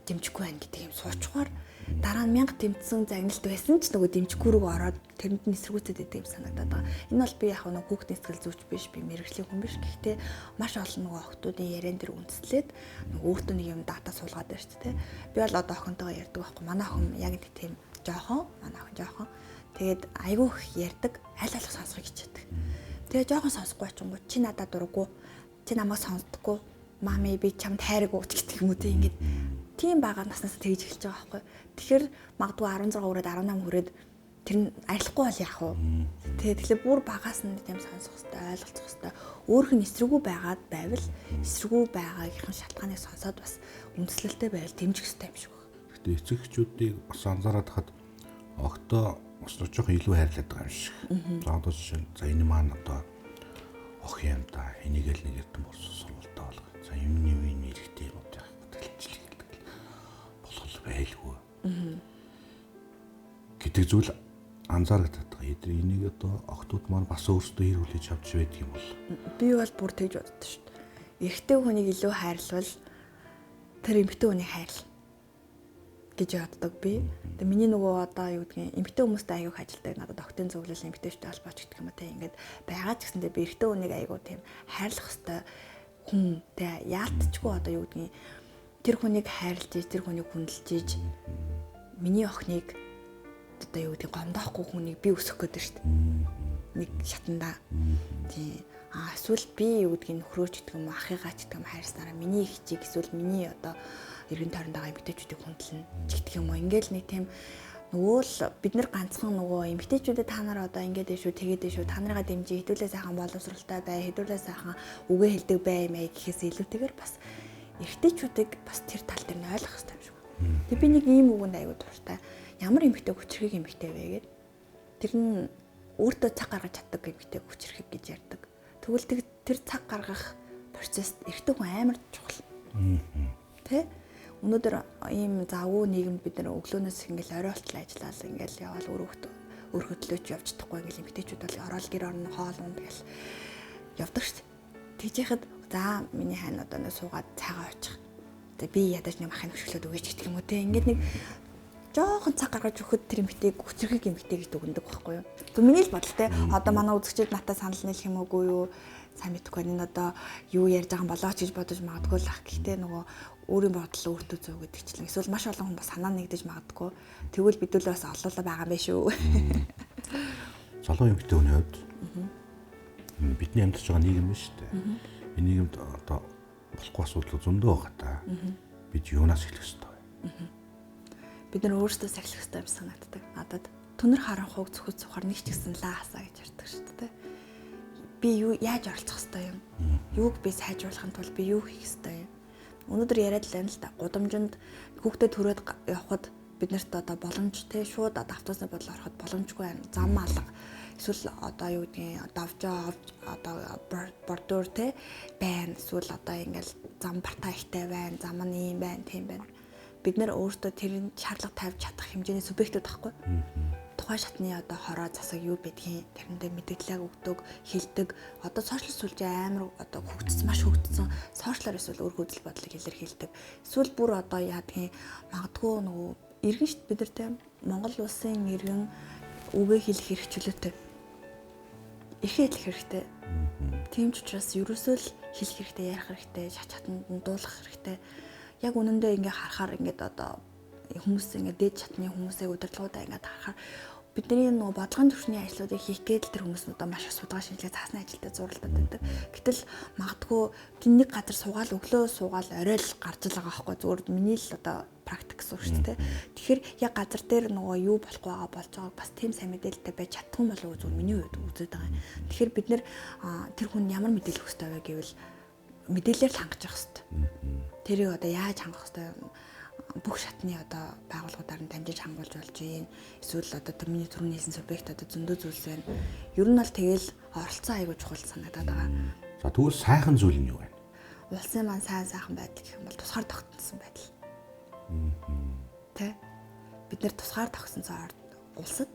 дэмжихгүй байна гэдэг юм суучгаар дараа нь 1000 тэмцсэн загналт байсан ч нөгөө дэмжихгүй рүү ороод тэрэнд нь эсэргүүцэд идэв юм санагдаад байгаа. Энэ бол би яг нөгөө хүүхдийн сэтгэл зүйч биш, би мэрэгжлийн хүн биш. Гэхдээ маш олон нөгөө охтуудын яриан дээр үндэслээд нөгөө өөртөө нэг юм дата суулгаад байна шүү дээ. Би бол одоо охинтойгоо ярьдаг байхгүй. Манай охин яг нэг тийм жоохон. Тэгээд айгүй их ярьдаг, аль алах сонсохыг хичээдэг. Тэгээд жоохон сонсохгүй очингууд чи надад дурггүй, чи намайг сонсдоггүй, мами би чамд хайргүй гэдэг юм уу те ингээд тийм байгаа наснаас тэгж эхэлж байгаа байхгүй. Тэгэхээр магадгүй 16 хүрээд 18 хүрээд тэр нь арилахгүй бол яах вэ? Тэгэхээр бүр багаас нь тийм сонсох хэрэгтэй, ойлголцох хэрэгтэй. Өөрх нь эсрэгүү байгаад байвал эсрэгүү байгаагийнхан шалтгааныг сонсоод бас үндэслэлтэй байвал дэмжих хэрэгтэй юм шиг байна. Гэтэ эцэг эхчүүдийг бас анзаараад хахад огтоо бас жоохон илүү хайрлаад байгаа юм шиг. За одоо жишээ нь за энэ маань одоо ох юм да энийг л нэг эрдэн болсон сургуультай болгоо. За юм нэрхтэй юм уу хэлжлэх гэдэг болох байлгүй. Гэдэг зүйл анзаарэгдэт байгаа. Энийг одоо охтууд маань бас өөрсдөө хэрүүлж авч байдаг юм бол. Би бол бүр тэгж боддог шүү дээ. Эрэгтэй хүнийг илүү хайрлвал тэр эмэгтэй хүнийг хайрлна гэж боддог би. Тэгээ миний нөгөө одоо юу гэдгийг эмэгтэй хүмүүстэй аягүй ажилдаг надад октын зөвлөл эмэгтэйчтэй холбооч гэдэг юм те ингээд байгаа ч гэсэндээ би эрэгтэй хүнийг аягүй тийм хайрлах хэвээр хүн те яалтчгүй одоо юу гэдгийг тэр хүнийг хайрлж тэр хүнийг хүндэлж миний охиныг одоо юу гэдэг гомдоохгүй хүнийг би өсгөх гэдэг шүү дээ. Нэг шатандаа. Тийм. Эсвэл би юу гэдгийг нөхрөөч гэдэг юм ахыгаа ч гэдэг юм хайрснараа миний их чиг эсвэл миний одоо эргэн тойронд байгаа эмэгтэйчүүдийг хүндэлнэ гэдэг юм уу. Ингээл нэг тийм нөгөө л бид нар ганцхан нөгөө эмэгтэйчүүдэд та нар одоо ингээд шүү тэгээд шүү та нарыгаа дэмжиж хэдүүлээ сайхан боловсралтай бай хэдүүлээ сайхан үгээ хэлдэг бай мэй гэхээс илүүтэйгээр бас эрэгтэйчүүдийг бас тэр тал дээр нь ойлгох хэрэгтэй юм шиг. Тэг би нэг ийм үгэнд аягүй дуртай. Ямар эмэгтэй хүчрхэг эмэгтэй вэ гэд тэр нь өөртөө цаг гаргаж чаддаг эмэгтэй хүчрхэг гэж ярьдаг. Тэгвэл тэр цаг гаргах процесс эрэгтэй хүн амар чухал. Тэ? Өнөөдөр ийм завгүй нийгэмд бид нар өглөөнөөс ингээл орой болтол ажиллаад ингээл явал өөр хөдлөөч явж чадахгүй ингээл эмэгтэйчүүд бол ороод гэр орно хоол унд гэл явдаг шүү дээ. Тэгж яхад за миний хань одоо нэг суугаад цайгаа очих. Тэгээ би ядаж нэг махын хөшгөлөд өгөөч гэдэг юм уу те. Ингээд нэг жоохон цаг гаргаж өгөхөд тэр эмэгтэйг хүчрхэг эмэгтэй гэж дүгнэдэг байхгүй юу. Тэг миний л бодол те. Одоо манай үзэгчид надад санал нийлэх юм уугүй юу? Сайн мэдгүй энэ одоо юу ярьж байгаа юм болооч гэж бодож магадгүй л ах. Гэхдээ нөгөө өөрийн бодол өөртөө зөв гэдэг чинь эсвэл маш олон хүн бас санаа нэгдэж магадгүй. Тэгвэл бид л бас олоолаа байгаа юм байна шүү. Залуу эмэгтэй хүний хувьд бидний амьдарч байгаа нийгэм шүү дээ. Энэ нийгэмд одоо болохгүй асуудал зөндөө байгаа та. Бид юунаас эхлэх ёстой вэ? Бид нар өөрсдөө сахилах ёстой юм санагддаг. Надад түнэр харанхуйг зөвхөд сухар нэг ч гэсэн лаасаа гэж ярьдаг шүү дээ. Би юу яаж оролцох ёстой юм? Юуг би сайжруулахын тулд би юу хийх ёстой юм? Өнөөдөр яриад л байна л да. Гудамжинд хүүхдэд төрөөд явхад биднэрт одоо боломж те шууд автобусны бодлоо ороход боломжгүй байна. Зам алга. Эсвэл одоо юу гэдгийг давжаа одоо бордуур те байна. Эсвэл одоо ингээл зам бартаа ихтэй байна. Зам нь ийм байна, тийм байна. Бид нэр өөртөө тэрийн шаардлага тавьж чадах хэмжээний субъектүүд байхгүй. Тухайн шатны одоо хороо засаг юу байдгийг тэрэндээ мэдээлэл өгдөг, хэлдэг. Одоо сошиал сүлжээ амар одоо хөгжсөн, маш хөгжсөн. Сошиалар эсвэл өөр хөдөл бодлыг илэрхийлдэг. Эсвэл бүр одоо яадгийн магадгүй нөгөө иргэн шít бид нар тийм Монгол улсын иргэн үгээ хэлэх хэрэгчлөөтэй. Ихээ хэлэх хэрэгтэй. Тийм ч учраас ерөөсөө л хэлэх хэрэгтэй, ярих хэрэгтэй, чатанд нь дуулах хэрэгтэй. Яг үнэндээ ингээ харахаар ингээд одоо хүмүүс ингээ дээд чатны хүмүүсээ удирдлагуудаа ингээ харахаар бидний нөгөө бодлогын түвшний ажлуудыг хийх гээд л тэр хүмүүс нь одоо маш их судалгаа шинжилгээ цаасны ажилдаа зурлаад байдаг. Гэтэл магадгүй тийм нэг газар суугаал өглөө суугаал орой л гарч л байгаа байхгүй зүгээр миний л одоо практик гэсэн үг шүү дээ. Тэгэхээр яг газар дээр нөгөө юу болох байгаа болж байгааг бас тийм сайн мэдээлэлтэй байж чадсан болов уу зүгээр миний хувьд үзээд байгаа. Тэгэхээр бид нэр тэр хүн ямар мэдээлэл өгөх ёстой вэ гэвэл мэдээлэлээр л хангаж явах ёстой. Тэрийг одоо яаж хангах ёстой юм? Бүх шатны одоо байгууллагуудаар нь дамжиж хангуулж болж байна. Эсвэл одоо тэрний түрүүний хэлсэн субъект одоо зөндөө зүйлс байна. Ер нь бол тэгэл оролцсон аягүй чухал санагдаад байгаа. За тэгвэл сайхан зүйл нь юу вэ? Улсын маань сайхан байдал гэх юм бол тусгаар тогтсон байдал. Тэ? Бид нэр тусгаар тогтсон улсад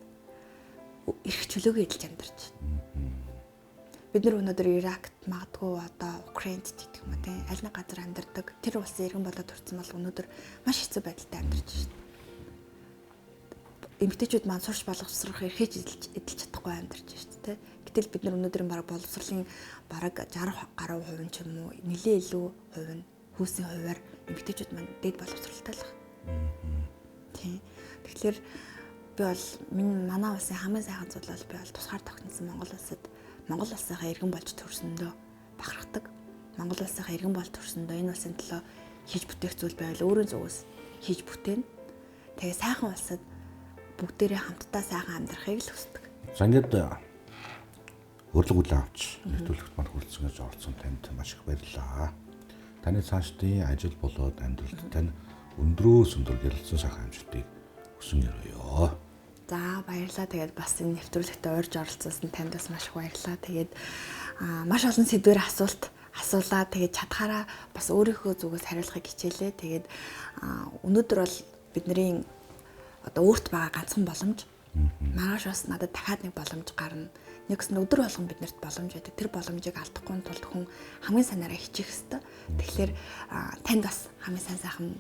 эрх чөлөөгөө эдэлж амьдарч байна. Бид нар өнөөдөр Иракт магадгүй одоо Украинд гэдэг юм те аль нэг газар амьдардаг тэр улсын иргэн болоод төрсэн бол өнөөдөр маш хэцүү байдалтай амьдарч байна. Эмэгтэйчүүд маань сурч боловсрох эрхэж эдэлж чадахгүй амьдарч байна те. Гэтэл бид нар өнөөдрийн бараг боловсролын бараг 60% ч юм уу нэлээ илүү хувь нь хүйсийн хувиар эмэгтэйчүүд маань дэд боловсролтой л байна. Тийм. Тэгэхээр би бол манай улсын хамгийн сайхан зүйл бол би бол тусгаар тогтносон Монгол улсынхаа иргэн болж төрсөндөө бахархдаг. Монгол улсынхаа иргэн болж төрсөндөө энэ улсын төлөө хийж бүтээх зүйл байвал өөрийн зүгээс хийж бүтээн. Тэгээ сайхан улсад бүгдээрээ хамтдаа сайхан амьдрахыг л хүсдэг. За ингээд урилга үлээ авч нэвтрүүлэгт мань хүрэлцэн гэж оролцсон танд маш их баярлалаа. Таны цаашдын ажил болоод амьдралд тань өндрөөс өндөр гэрэлцэн сайхан амжилтыг хүсэн өрөөё. За баярлалаа. Тэгээд бас энэ нэвтрүүлэгт урьж оролцсон танд бас маш их баярлалаа. Тэгээд маш олон сэдвээр асуулаа. Тэгээд чадхаараа бас өөрийнхөө зүгээс хариулахыг хичээлээ. Тэгээд өнөөдөр бол бидний одоо өөрт байгаа ганцхан боломж. Маргааш бас надад дахиад нэг боломж гарна. Нэгс өдөр болгон биднэрт боломж байдаг. Тэр боломжийг алдахгүй тулд хүн хамгийн санаараа хичээх ёстой. Тэгэхээр танд бас хамгийн сайхан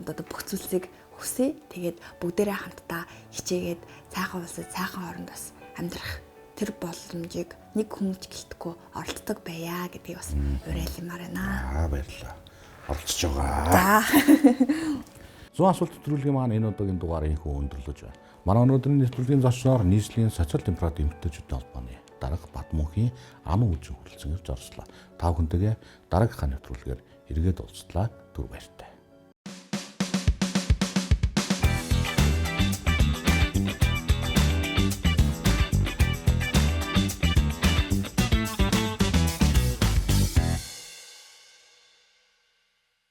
одоо бүх зүйлсийг хүсье. Тэгээд бүгдээрээ хамтдаа хичээгээд цаахан улсад цаахан оронд бас амьдрах тэр боломжийг нэг хүн ч гэлтэхгүй оролцдог байя гэдгийг бас уриалмаар байна. Баярлалаа. Оролцож байгаа. За. 100 асуулт нэвтрүүлгийн маань энэ удаагийн дугаарыг инхүү өндөрлөж байна. Манай өнөөдрийн нэвтрүүлгийн зочноор нийслэлийн социал демократ эмэгтэйчүүдийн холбооны дарга Бадмөнхийн Аман Үжин хүрэлцэн ирж орслоо. Та бүхэндээ дараагийнхаа нэвтрүүлгээр эргээд уулзлаа. Түр баяртай.